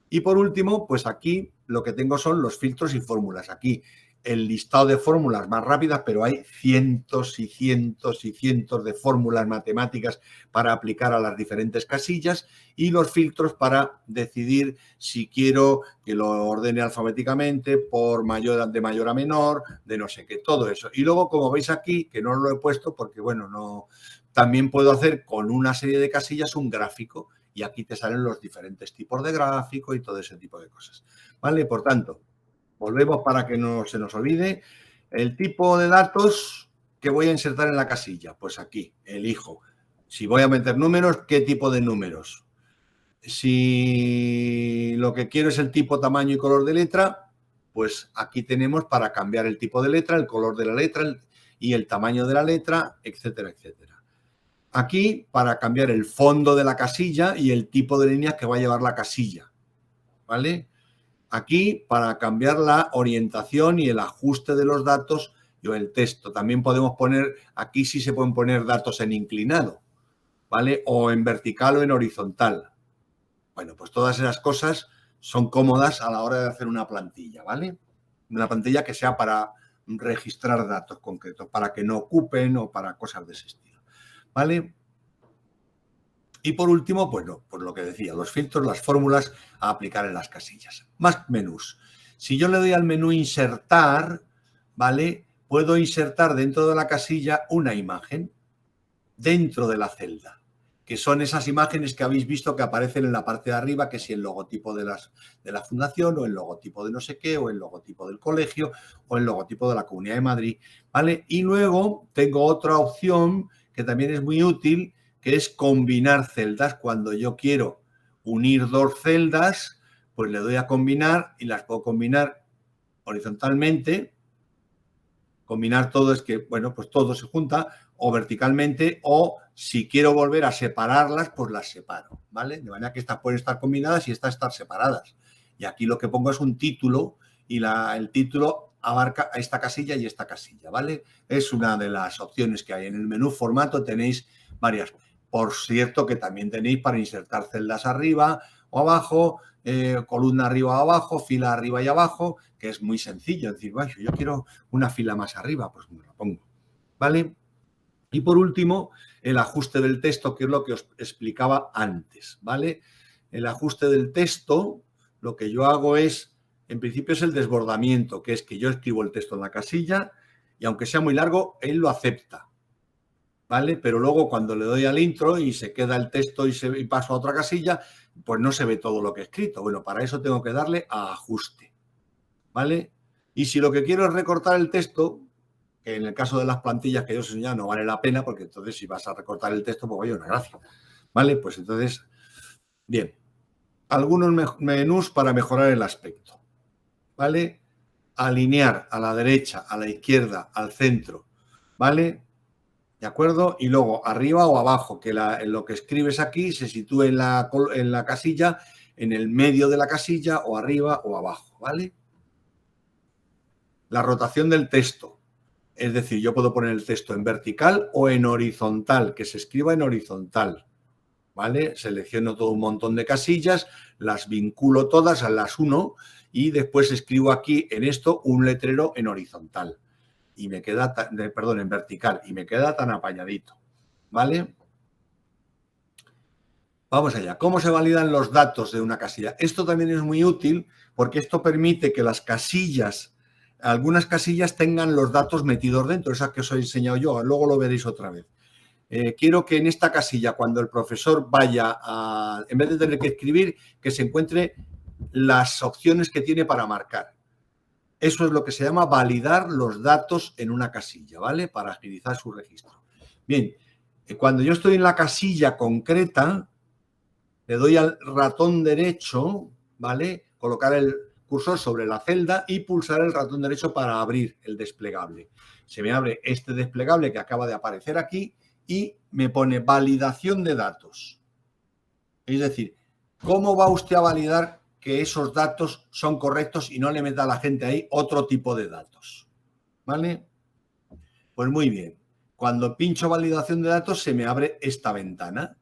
Y por último, pues aquí lo que tengo son los filtros y fórmulas. Aquí el listado de fórmulas más rápidas, pero hay cientos y cientos y cientos de fórmulas matemáticas para aplicar a las diferentes casillas y los filtros para decidir si quiero que lo ordene alfabéticamente por de mayor a menor, de no sé qué, todo eso. Y luego, como veis aquí, que no lo he puesto porque, bueno, no, también puedo hacer con una serie de casillas un gráfico. Y aquí te salen los diferentes tipos de gráfico y todo ese tipo de cosas. ¿Vale? Por tanto, volvemos para que no se nos olvide. El tipo de datos que voy a insertar en la casilla. Pues aquí, elijo. Si voy a meter números, ¿qué tipo de números? Si lo que quiero es el tipo, tamaño y color de letra, pues aquí tenemos para cambiar el tipo de letra, el color de la letra y el tamaño de la letra, etcétera, etcétera. Aquí para cambiar el fondo de la casilla y el tipo de líneas que va a llevar la casilla, ¿vale? Aquí para cambiar la orientación y el ajuste de los datos y el texto. También podemos poner, aquí sí se pueden poner datos en inclinado, ¿vale? O en vertical o en horizontal. Bueno, pues todas esas cosas son cómodas a la hora de hacer una plantilla, ¿vale? Una plantilla que sea para registrar datos concretos, para que no ocupen o para cosas de ese estilo, ¿vale? Y por último, pues lo que decía, los filtros, las fórmulas a aplicar en las casillas. Más menús. Si yo le doy al menú insertar, ¿vale? Puedo insertar dentro de la casilla una imagen dentro de la celda, que son esas imágenes que habéis visto que aparecen en la parte de arriba, que si el logotipo de la fundación o el logotipo de no sé qué o el logotipo del colegio o el logotipo de la Comunidad de Madrid, ¿vale? Y luego tengo otra opción que también es muy útil, que es combinar celdas. Cuando yo quiero unir dos celdas, pues le doy a combinar y las puedo combinar horizontalmente. Combinar todo es que, bueno, pues todo se junta o verticalmente o si quiero volver a separarlas, pues las separo, ¿vale? De manera que estas pueden estar combinadas y estas estar separadas. Y aquí lo que pongo es un título y el título abarca a esta casilla y esta casilla, ¿vale? Es una de las opciones que hay. En el menú formato tenéis varias. Por cierto, que también tenéis para insertar celdas arriba o abajo, columna arriba o abajo, fila arriba y abajo, que es muy sencillo. Es decir, bueno, yo quiero una fila más arriba, pues me lo pongo. ¿vale? Y por último, el ajuste del texto, que es lo que os explicaba antes, ¿vale? El ajuste del texto, lo que yo hago es, en principio es el desbordamiento, que es que yo escribo el texto en la casilla y aunque sea muy largo, él lo acepta, ¿vale? Pero luego cuando le doy al intro y se queda el texto y paso a otra casilla, pues no se ve todo lo que he escrito. Bueno, para eso tengo que darle a ajuste, ¿vale? Y si lo que quiero es recortar el texto, que en el caso de las plantillas que yo os he enseñado no vale la pena, porque entonces si vas a recortar el texto, pues oye, una gracia, ¿vale? Pues entonces, bien, algunos menús para mejorar el aspecto, ¿vale? Alinear a la derecha, a la izquierda, al centro, ¿vale? ¿De acuerdo? Y luego arriba o abajo, que lo que escribes aquí se sitúe en la casilla, en el medio de la casilla, o arriba o abajo, ¿vale? La rotación del texto. Es decir, yo puedo poner el texto en vertical o en horizontal, que se escriba en horizontal, ¿vale? Selecciono todo un montón de casillas, las vinculo todas, las uno, y después escribo aquí en esto un letrero en horizontal. Y me queda, perdón, en vertical, y me queda tan apañadito, ¿vale? Vamos allá. ¿Cómo se validan los datos de una casilla? Esto también es muy útil porque esto permite que las casillas, algunas casillas tengan los datos metidos dentro, esas que os he enseñado yo, luego lo veréis otra vez. Quiero que en esta casilla, cuando el profesor vaya a, en vez de tener que escribir, que se encuentre las opciones que tiene para marcar. Eso es lo que se llama validar los datos en una casilla, ¿vale? Para agilizar su registro. Bien, cuando yo estoy en la casilla concreta, le doy al ratón derecho, ¿vale? Colocar el cursor sobre la celda y pulsar el ratón derecho para abrir el desplegable. Se me abre este desplegable que acaba de aparecer aquí y me pone validación de datos. Es decir, ¿cómo va usted a validar que esos datos son correctos y no le meta a la gente ahí otro tipo de datos? ¿Vale? Pues muy bien. Cuando pincho validación de datos se me abre esta ventana.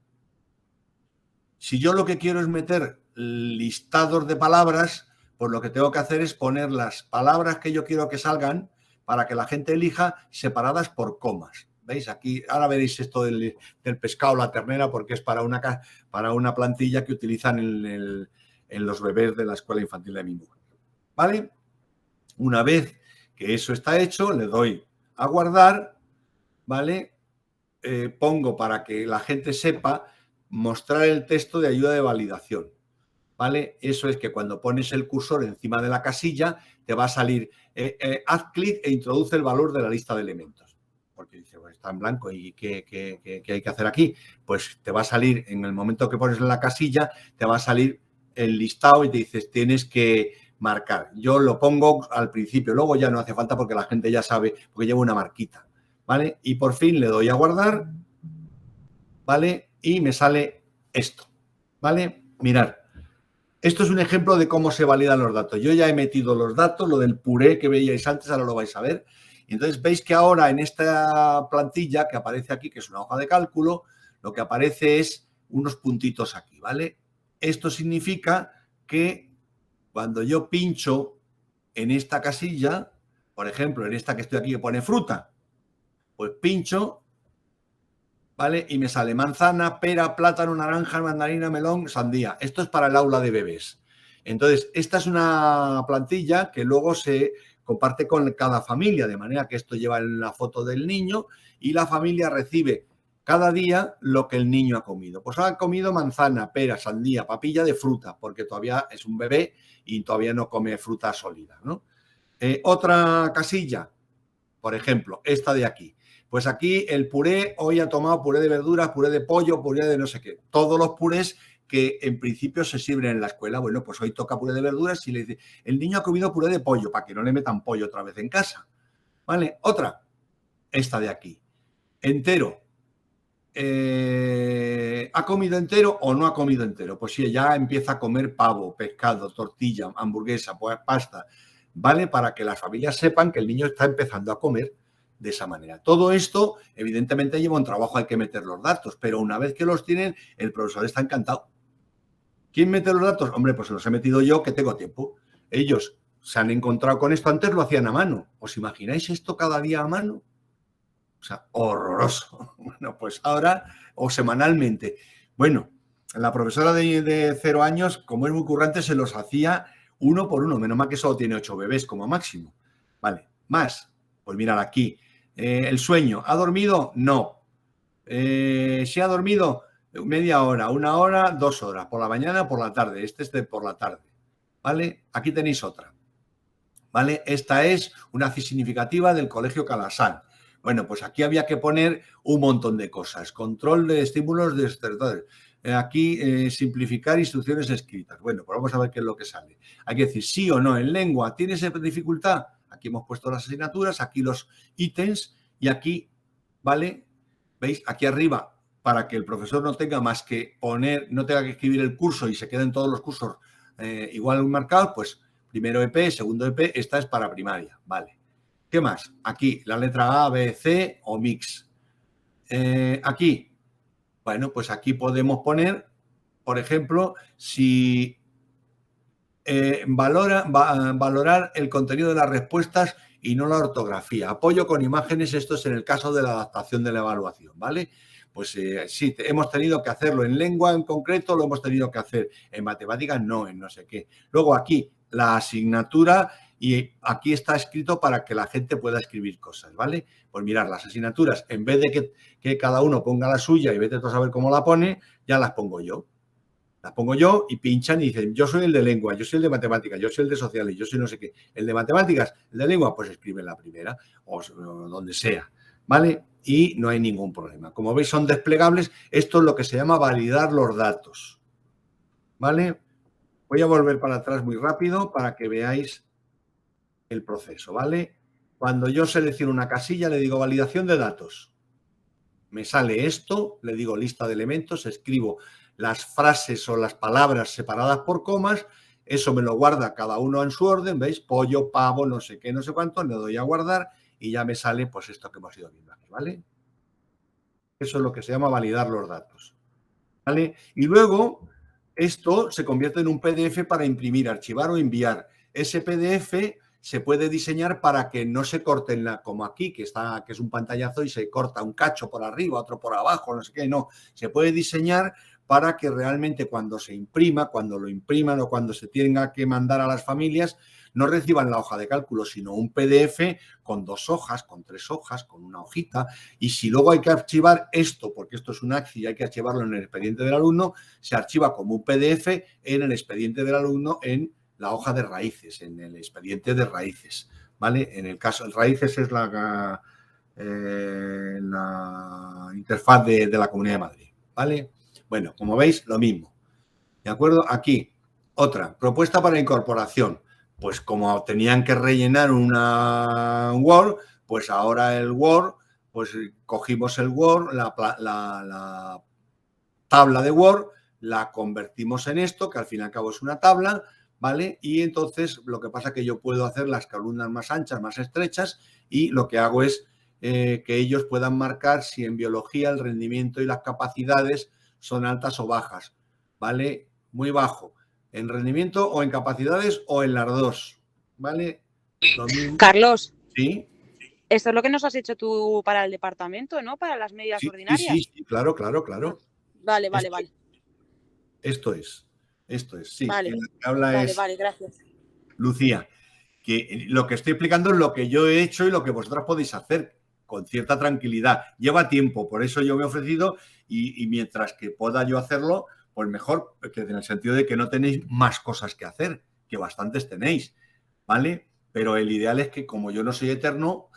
Si yo lo que quiero es meter listados de palabras, pues lo que tengo que hacer es poner las palabras que yo quiero que salgan para que la gente elija separadas por comas. ¿Veis? Aquí, ahora veréis esto del pescado, la ternera, porque es para una plantilla que utilizan en los bebés de la escuela infantil de mi mujer. ¿Vale? Una vez que eso está hecho, le doy a guardar, ¿vale? Pongo para que la gente sepa mostrar el texto de ayuda de validación, ¿vale? Eso es que cuando pones el cursor encima de la casilla, te va a salir, haz clic e introduce el valor de la lista de elementos. Porque dice, pues está en blanco y ¿qué hay que hacer aquí? Pues te va a salir, en el momento que pones en la casilla, te va a salir el listado y te dices, tienes que marcar. Yo lo pongo al principio, luego ya no hace falta porque la gente ya sabe, porque llevo una marquita, ¿vale? Y por fin le doy a guardar, ¿vale? Y me sale esto, ¿vale? Mirad, esto es un ejemplo de cómo se validan los datos. Yo ya he metido los datos, lo del puré que veíais antes, ahora lo vais a ver. Y entonces veis que ahora en esta plantilla que aparece aquí, que es una hoja de cálculo, lo que aparece es unos puntitos aquí, ¿vale? Esto significa que cuando yo pincho en esta casilla, por ejemplo, en esta que estoy aquí que pone fruta, pues pincho, ¿vale? Y me sale manzana, pera, plátano, naranja, mandarina, melón, sandía. Esto es para el aula de bebés. Entonces, esta es una plantilla que luego se comparte con cada familia, de manera que esto lleva la foto del niño y la familia recibe cada día lo que el niño ha comido. Pues ha comido manzana, pera, sandía, papilla de fruta, porque todavía es un bebé y todavía no come fruta sólida, ¿no? Otra casilla, por ejemplo, esta de aquí. Pues aquí el puré, hoy ha tomado puré de verduras, puré de pollo, puré de no sé qué. Todos los purés que en principio se sirven en la escuela. Bueno, pues hoy toca puré de verduras y le dice, el niño ha comido puré de pollo, para que no le metan pollo otra vez en casa. ¿Vale? Otra, esta de aquí. Entero. ¿Ha comido entero o no ha comido entero? Pues sí, ya empieza a comer pavo, pescado, tortilla, hamburguesa, pasta, ¿vale? Para que las familias sepan que el niño está empezando a comer de esa manera. Todo esto, evidentemente, lleva un trabajo, hay que meter los datos, pero una vez que los tienen, el profesor está encantado. ¿Quién mete los datos? Hombre, pues los he metido yo, que tengo tiempo. Ellos se han encontrado con esto, antes lo hacían a mano. ¿Os imagináis esto cada día a mano? O sea, horroroso. Bueno, pues ahora, o semanalmente. Bueno, la profesora de 0 años, como es muy currante, se los hacía uno por uno. Menos mal que solo tiene 8 bebés como máximo. Vale, más. Pues mirad aquí. El sueño. ¿Ha dormido? No. Si ha dormido media hora, 1 hora, 2 horas. Por la mañana, por la tarde. Este es de por la tarde. ¿Vale? Aquí tenéis otra. ¿Vale? Esta es una significativa del Colegio Calasanz. Bueno, pues aquí había que poner un montón de cosas. Control de estímulos de estertores. Aquí simplificar instrucciones escritas. Bueno, pues vamos a ver qué es lo que sale. Hay que decir sí o no en lengua. ¿Tienes dificultad? Aquí hemos puesto las asignaturas, aquí los ítems y aquí, ¿vale? ¿Veis? Aquí arriba, para que el profesor no tenga más que poner, no tenga que escribir el curso y se queden todos los cursos igual marcados, pues primero EP, segundo EP, esta es para primaria, ¿vale? ¿Qué más? Aquí, la letra A, B, C o mix. Aquí, bueno, pues aquí podemos poner, por ejemplo, si valorar el contenido de las respuestas y no la ortografía. Apoyo con imágenes, esto es en el caso de la adaptación de la evaluación, ¿vale? Pues sí, hemos tenido que hacerlo en lengua en concreto, lo hemos tenido que hacer en matemáticas, no, en no sé qué. Luego aquí, la asignatura, y aquí está escrito para que la gente pueda escribir cosas, ¿vale? Pues mirad, las asignaturas, en vez de que cada uno ponga la suya y vete tú a saber cómo la pone, ya las pongo yo. Las pongo yo y pinchan y dicen, yo soy el de lengua, yo soy el de matemáticas, yo soy el de sociales, yo soy no sé qué. El de matemáticas, el de lengua, pues escribe la primera o donde sea, ¿vale? Y no hay ningún problema. Como veis, son desplegables. Esto es lo que se llama validar los datos, ¿vale? Voy a volver para atrás muy rápido para que veáis el proceso, ¿vale? Cuando yo selecciono una casilla, le digo validación de datos. Me sale esto, le digo lista de elementos, escribo las frases o las palabras separadas por comas, eso me lo guarda cada uno en su orden, ¿veis? Pollo, pavo, no sé qué, no sé cuánto, le doy a guardar y ya me sale pues esto que hemos ido viendo aquí, ¿vale? Eso es lo que se llama validar los datos, ¿vale? Y luego esto se convierte en un PDF para imprimir, archivar o enviar. Ese PDF se puede diseñar para que no se corten como aquí, que es un pantallazo y se corta un cacho por arriba, otro por abajo, no sé qué, no. Se puede diseñar para que realmente cuando se imprima, cuando lo impriman o cuando se tenga que mandar a las familias, no reciban la hoja de cálculo, sino un PDF con 2 hojas, con 3 hojas, con una hojita. Y si luego hay que archivar esto, porque esto es un AXI y hay que archivarlo en el expediente del alumno, se archiva como un PDF en el expediente del alumno en la hoja de raíces, en el expediente de raíces, ¿vale? En el caso, raíces es la interfaz de la Comunidad de Madrid, ¿vale? Bueno, como veis, lo mismo, ¿de acuerdo? Aquí, otra, propuesta para incorporación. Pues como tenían que rellenar una Word, pues ahora el Word, pues cogimos el Word, la tabla de Word, la convertimos en esto, que al fin y al cabo es una tabla, ¿vale? Y entonces lo que pasa es que yo puedo hacer las columnas más anchas, más estrechas, y lo que hago es que ellos puedan marcar si en biología el rendimiento y las capacidades son altas o bajas, ¿vale? Muy bajo, en rendimiento o en capacidades o en las dos, ¿vale? Lo mismo. Carlos. Sí. Esto es lo que nos has hecho tú para el departamento, ¿no? Para las medidas Sí, ordinarias. sí, claro. Vale. Esto es, sí. Vale, vale, gracias. Lucía, que lo que estoy explicando es lo que yo he hecho y lo que vosotras podéis hacer con cierta tranquilidad. Lleva tiempo, por eso yo me he ofrecido y mientras que pueda yo hacerlo, pues mejor, que en el sentido de que no tenéis más cosas que hacer, que bastantes tenéis, ¿vale? Pero el ideal es que como yo no soy eterno,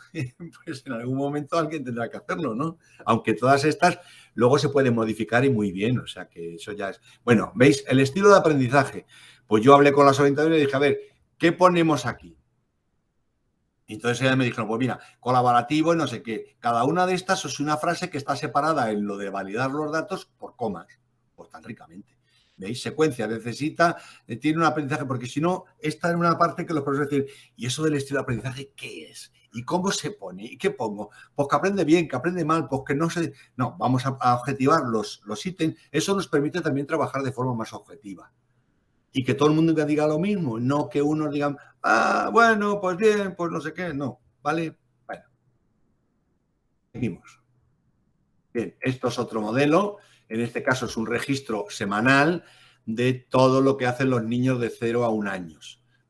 pues en algún momento alguien tendrá que hacerlo, ¿no? Aunque todas estas luego se pueden modificar y muy bien, o sea que eso ya es... Bueno, ¿veis? El estilo de aprendizaje. Pues yo hablé con las orientadoras y dije, a ver, ¿qué ponemos aquí? Entonces ella me dijo, pues mira, colaborativo y no sé qué. Cada una de estas es una frase que está separada en lo de validar los datos por comas, pues tan ricamente. ¿Veis? Secuencia necesita, tiene un aprendizaje, porque si no, esta es una parte que los profesores dicen, ¿y eso del estilo de aprendizaje qué es? ¿Y cómo se pone? ¿Y qué pongo? Pues que aprende bien, que aprende mal, pues que no se... No, vamos a objetivar los ítems. Eso nos permite también trabajar de forma más objetiva. Y que todo el mundo diga lo mismo, no que unos digan, bueno, pues bien, pues no sé qué, no, ¿vale? Bueno. Seguimos. Bien, esto es otro modelo. En este caso es un registro semanal de todo lo que hacen los niños de 0 a 1 año,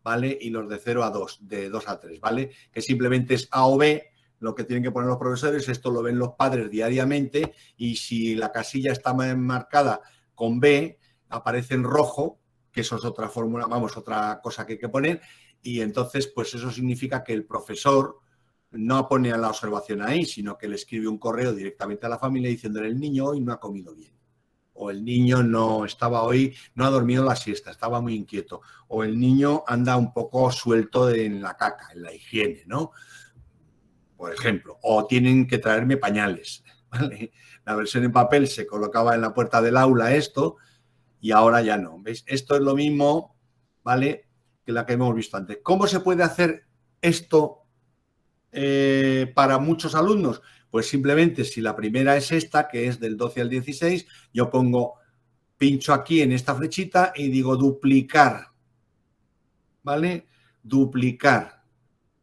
¿vale? Y los de 0 a 2, de 2 a 3, ¿vale? Que simplemente es A o B, lo que tienen que poner los profesores, esto lo ven los padres diariamente y si la casilla está marcada con B, aparece en rojo, que eso es otra fórmula, vamos, otra cosa que hay que poner, y entonces pues eso significa que el profesor no pone la observación ahí, sino que le escribe un correo directamente a la familia diciendo el niño hoy no ha comido bien, o el niño no estaba hoy, no ha dormido la siesta, estaba muy inquieto, o el niño anda un poco suelto en la caca, en la higiene, ¿no? Por ejemplo, o tienen que traerme pañales, ¿vale? La versión en papel se colocaba en la puerta del aula esto y ahora ya no, ¿veis? Esto es lo mismo, ¿vale? Que la que hemos visto antes. ¿Cómo se puede hacer esto para muchos alumnos? Pues simplemente si la primera es esta, que es del 12 al 16, yo pincho aquí en esta flechita y digo duplicar, ¿vale? Duplicar.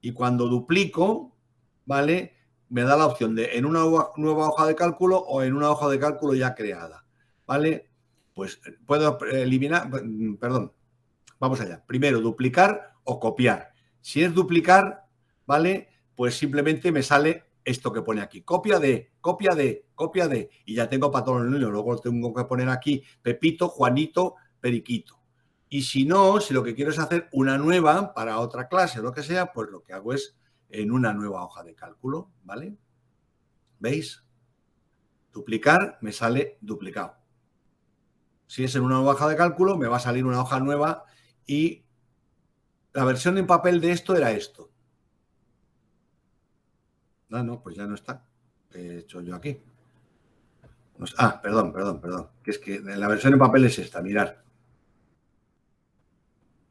Y cuando duplico, ¿vale? Me da la opción de en una nueva hoja de cálculo o en una hoja de cálculo ya creada, ¿vale? Pues puedo eliminar, perdón, vamos allá. Primero, duplicar o copiar. Si es duplicar, ¿vale? Pues simplemente me sale esto que pone aquí. Copia de, copia de, copia de. Y ya tengo para todos los niños. Luego tengo que poner aquí Pepito, Juanito, Periquito. Y si no, si lo que quiero es hacer una nueva para otra clase o lo que sea, pues lo que hago es en una nueva hoja de cálculo, ¿vale? ¿Veis? Duplicar, me sale duplicado. Si es en una nueva hoja de cálculo, me va a salir una hoja nueva y la versión en papel de esto era esto. No, pues ya no está. ¿Qué he hecho yo aquí? Perdón. Que es que la versión en papel es esta, mirad.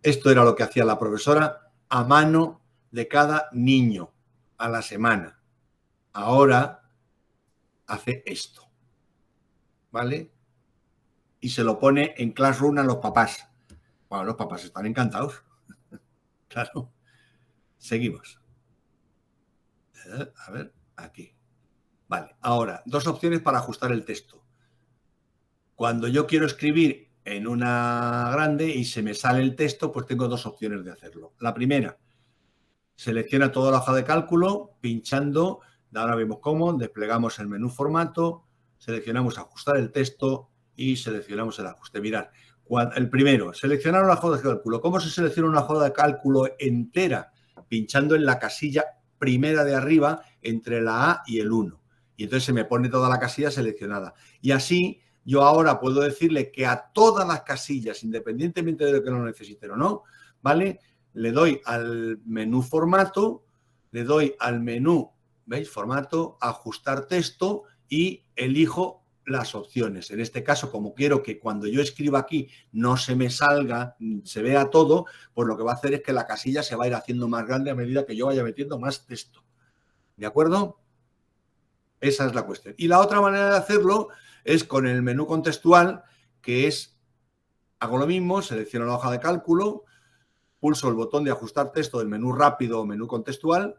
Esto era lo que hacía la profesora a mano de cada niño a la semana. Ahora hace esto, ¿vale? Y se lo pone en Classroom a los papás. Bueno, los papás están encantados. Claro. Seguimos. A ver, aquí. Vale, ahora, dos opciones para ajustar el texto. Cuando yo quiero escribir en una grande y se me sale el texto, pues tengo dos opciones de hacerlo. La primera, selecciona toda la hoja de cálculo, pinchando, ahora vemos cómo, desplegamos el menú formato, seleccionamos ajustar el texto y seleccionamos el ajuste. Mirad, el primero, seleccionar una hoja de cálculo. ¿Cómo se selecciona una hoja de cálculo entera? Pinchando en la casilla primera de arriba entre la A y el 1. Y entonces se me pone toda la casilla seleccionada. Y así yo ahora puedo decirle que a todas las casillas, independientemente de lo que lo necesiten o no, ¿vale? Le doy al menú formato, le doy al menú, ¿veis? Formato, ajustar texto y elijo las opciones. En este caso, como quiero que cuando yo escriba aquí no se me salga, se vea todo, pues lo que va a hacer es que la casilla se va a ir haciendo más grande a medida que yo vaya metiendo más texto. ¿De acuerdo? Esa es la cuestión. Y la otra manera de hacerlo es con el menú contextual, que es, hago lo mismo, selecciono la hoja de cálculo, pulso el botón de ajustar texto del menú rápido o menú contextual,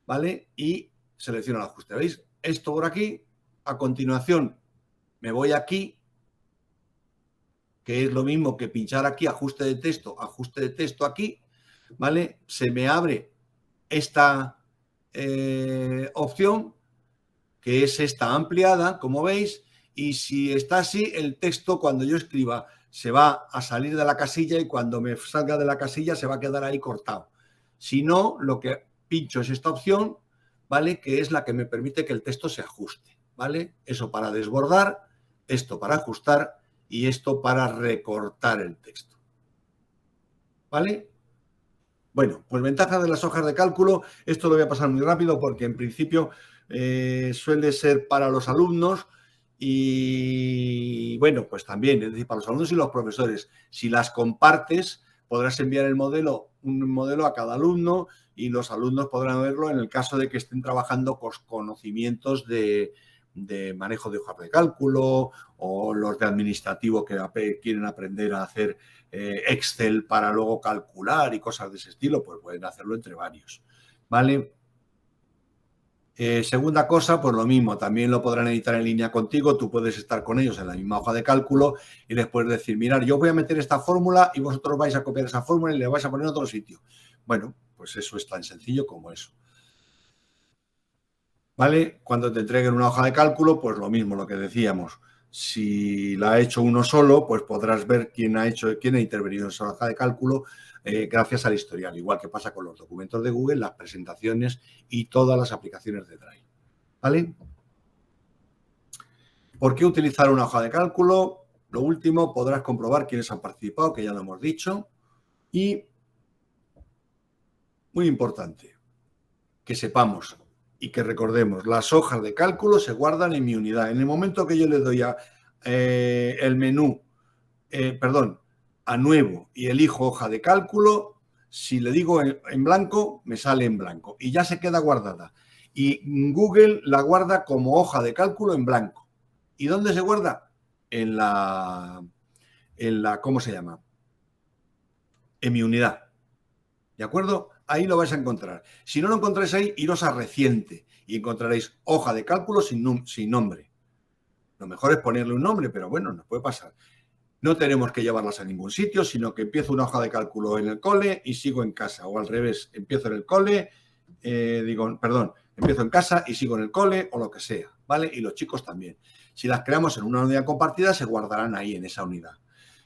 ¿vale? Y selecciono el ajuste. ¿Veis? Esto por aquí. A continuación me voy aquí, que es lo mismo que pinchar aquí, ajuste de texto aquí, ¿vale? Se me abre esta opción, que es esta ampliada, como veis, y si está así, el texto cuando yo escriba se va a salir de la casilla y cuando me salga de la casilla se va a quedar ahí cortado. Si no, lo que pincho es esta opción, ¿vale? Que es la que me permite que el texto se ajuste, ¿vale? Eso para desbordar, esto para ajustar y esto para recortar el texto, ¿vale? Bueno, pues ventajas de las hojas de cálculo. Esto lo voy a pasar muy rápido porque en principio suele ser para los alumnos y bueno, pues también, es decir, para los alumnos y los profesores. Si las compartes, podrás enviar un modelo a cada alumno y los alumnos podrán verlo en el caso de que estén trabajando con conocimientos de manejo de hojas de cálculo o los de administrativo que quieren aprender a hacer Excel para luego calcular y cosas de ese estilo, pues pueden hacerlo entre varios, ¿vale? Segunda cosa, pues lo mismo, también lo podrán editar en línea contigo, tú puedes estar con ellos en la misma hoja de cálculo y les puedes decir, mirad, yo voy a meter esta fórmula y vosotros vais a copiar esa fórmula y le vais a poner en otro sitio. Bueno, pues eso es tan sencillo como eso. ¿Vale? Cuando te entreguen una hoja de cálculo, pues lo mismo, lo que decíamos. Si la ha hecho uno solo, pues podrás ver quién ha intervenido en esa hoja de cálculo gracias al historial, igual que pasa con los documentos de Google, las presentaciones y todas las aplicaciones de Drive. ¿Vale? ¿Por qué utilizar una hoja de cálculo? Lo último, podrás comprobar quiénes han participado, que ya lo hemos dicho. Y, muy importante, que sepamos y que recordemos, las hojas de cálculo se guardan en mi unidad. En el momento que yo le doy a el menú, a nuevo y elijo hoja de cálculo, si le digo en blanco, me sale en blanco y ya se queda guardada. Y Google la guarda como hoja de cálculo en blanco. ¿Y dónde se guarda? En la, ¿cómo se llama? En mi unidad. ¿De acuerdo? Ahí lo vais a encontrar. Si no lo encontráis ahí, iros a reciente y encontraréis hoja de cálculo sin nombre. Lo mejor es ponerle un nombre, pero bueno, nos puede pasar. No tenemos que llevarlas a ningún sitio, sino que empiezo una hoja de cálculo en el cole y sigo en casa. O al revés, empiezo en el cole, empiezo en casa y sigo en el cole o lo que sea, ¿vale? Y los chicos también. Si las creamos en una unidad compartida, se guardarán ahí en esa unidad.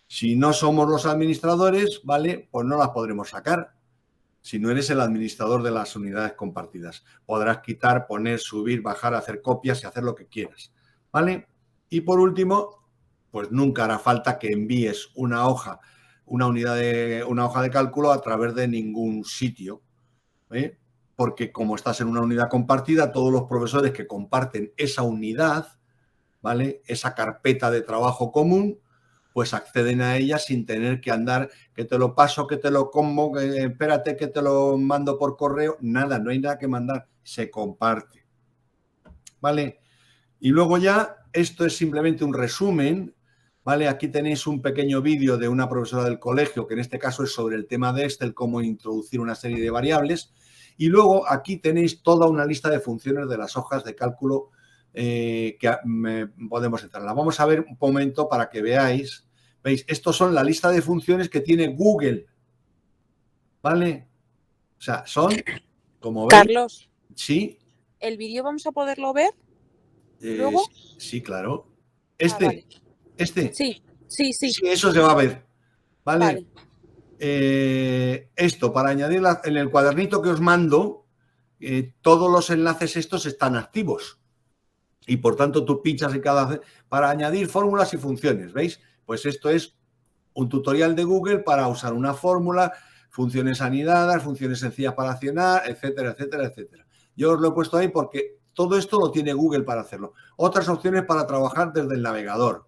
Si no somos los administradores, ¿vale? Pues no las podremos sacar. Si no eres el administrador de las unidades compartidas, podrás quitar, poner, subir, bajar, hacer copias y hacer lo que quieras, ¿vale? Y por último, pues nunca hará falta que envíes una hoja de cálculo a través de ningún sitio, ¿eh? Porque como estás en una unidad compartida, todos los profesores que comparten esa unidad, ¿vale? Esa carpeta de trabajo común, pues acceden a ella sin tener que andar, que te lo paso, que te lo como, espérate que te lo mando por correo. Nada, no hay nada que mandar, se comparte. ¿Vale? Y luego ya, esto es simplemente un resumen, ¿vale? Aquí tenéis un pequeño vídeo de una profesora del colegio, que en este caso es sobre el tema de Excel, cómo introducir una serie de variables. Y luego aquí tenéis toda una lista de funciones de las hojas de cálculo que podemos entrar. La vamos a ver un momento para que veáis. ¿Veis? Estos son la lista de funciones que tiene Google. ¿Vale? O sea, son, como veis... Carlos. Sí. ¿El vídeo vamos a poderlo ver luego? Sí, claro. Vale. ¿Este? Sí. Sí, eso se va a ver. ¿Vale? Vale. Esto, para añadir en el cuadernito que os mando, todos los enlaces estos están activos. Y por tanto tú pinchas en cada... para añadir fórmulas y funciones, ¿veis? Pues esto es un tutorial de Google para usar una fórmula, funciones anidadas, funciones sencillas para accionar, etcétera, etcétera, etcétera. Yo os lo he puesto ahí porque todo esto lo tiene Google para hacerlo. Otras opciones para trabajar desde el navegador.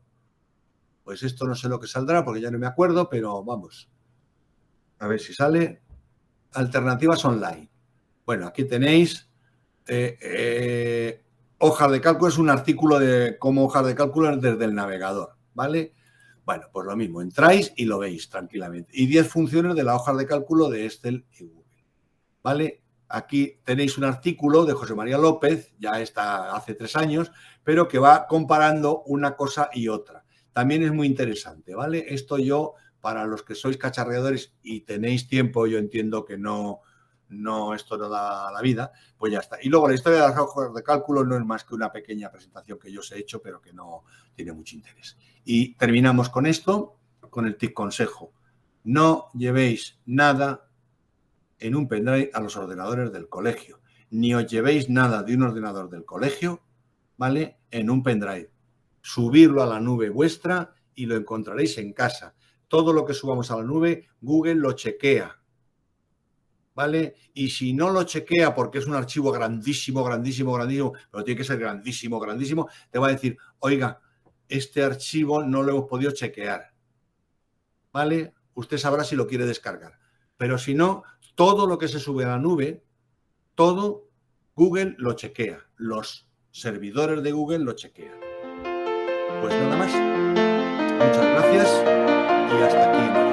Pues esto no sé lo que saldrá porque ya no me acuerdo, pero vamos. A ver si sale. Alternativas online. Bueno, aquí tenéis hojas de cálculo, es un artículo de cómo hojas de cálculo desde el navegador, ¿vale? Bueno, pues lo mismo, entráis y lo veis tranquilamente. Y 10 funciones de la hoja de cálculo de Excel y Google, ¿vale? Aquí tenéis un artículo de José María López, ya está hace 3 años, pero que va comparando una cosa y otra. También es muy interesante, ¿vale? Esto yo, para los que sois cacharreadores y tenéis tiempo, yo entiendo que no esto no da la vida, pues ya está. Y luego la historia de las hojas de cálculo no es más que una pequeña presentación que yo os he hecho, pero que no tiene mucho interés. Y terminamos con esto, con el tip consejo. No llevéis nada en un pendrive a los ordenadores del colegio, ni os llevéis nada de un ordenador del colegio, ¿vale? En un pendrive. Subirlo a la nube vuestra y lo encontraréis en casa. Todo lo que subamos a la nube, Google lo chequea, ¿vale? Y si no lo chequea porque es un archivo grandísimo, grandísimo, grandísimo, pero tiene que ser grandísimo, grandísimo, te va a decir, oiga, este archivo no lo hemos podido chequear, ¿vale? Usted sabrá si lo quiere descargar. Pero si no, todo lo que se sube a la nube, todo Google lo chequea. Los servidores de Google lo chequean. Pues nada más. Muchas gracias y hasta aquí.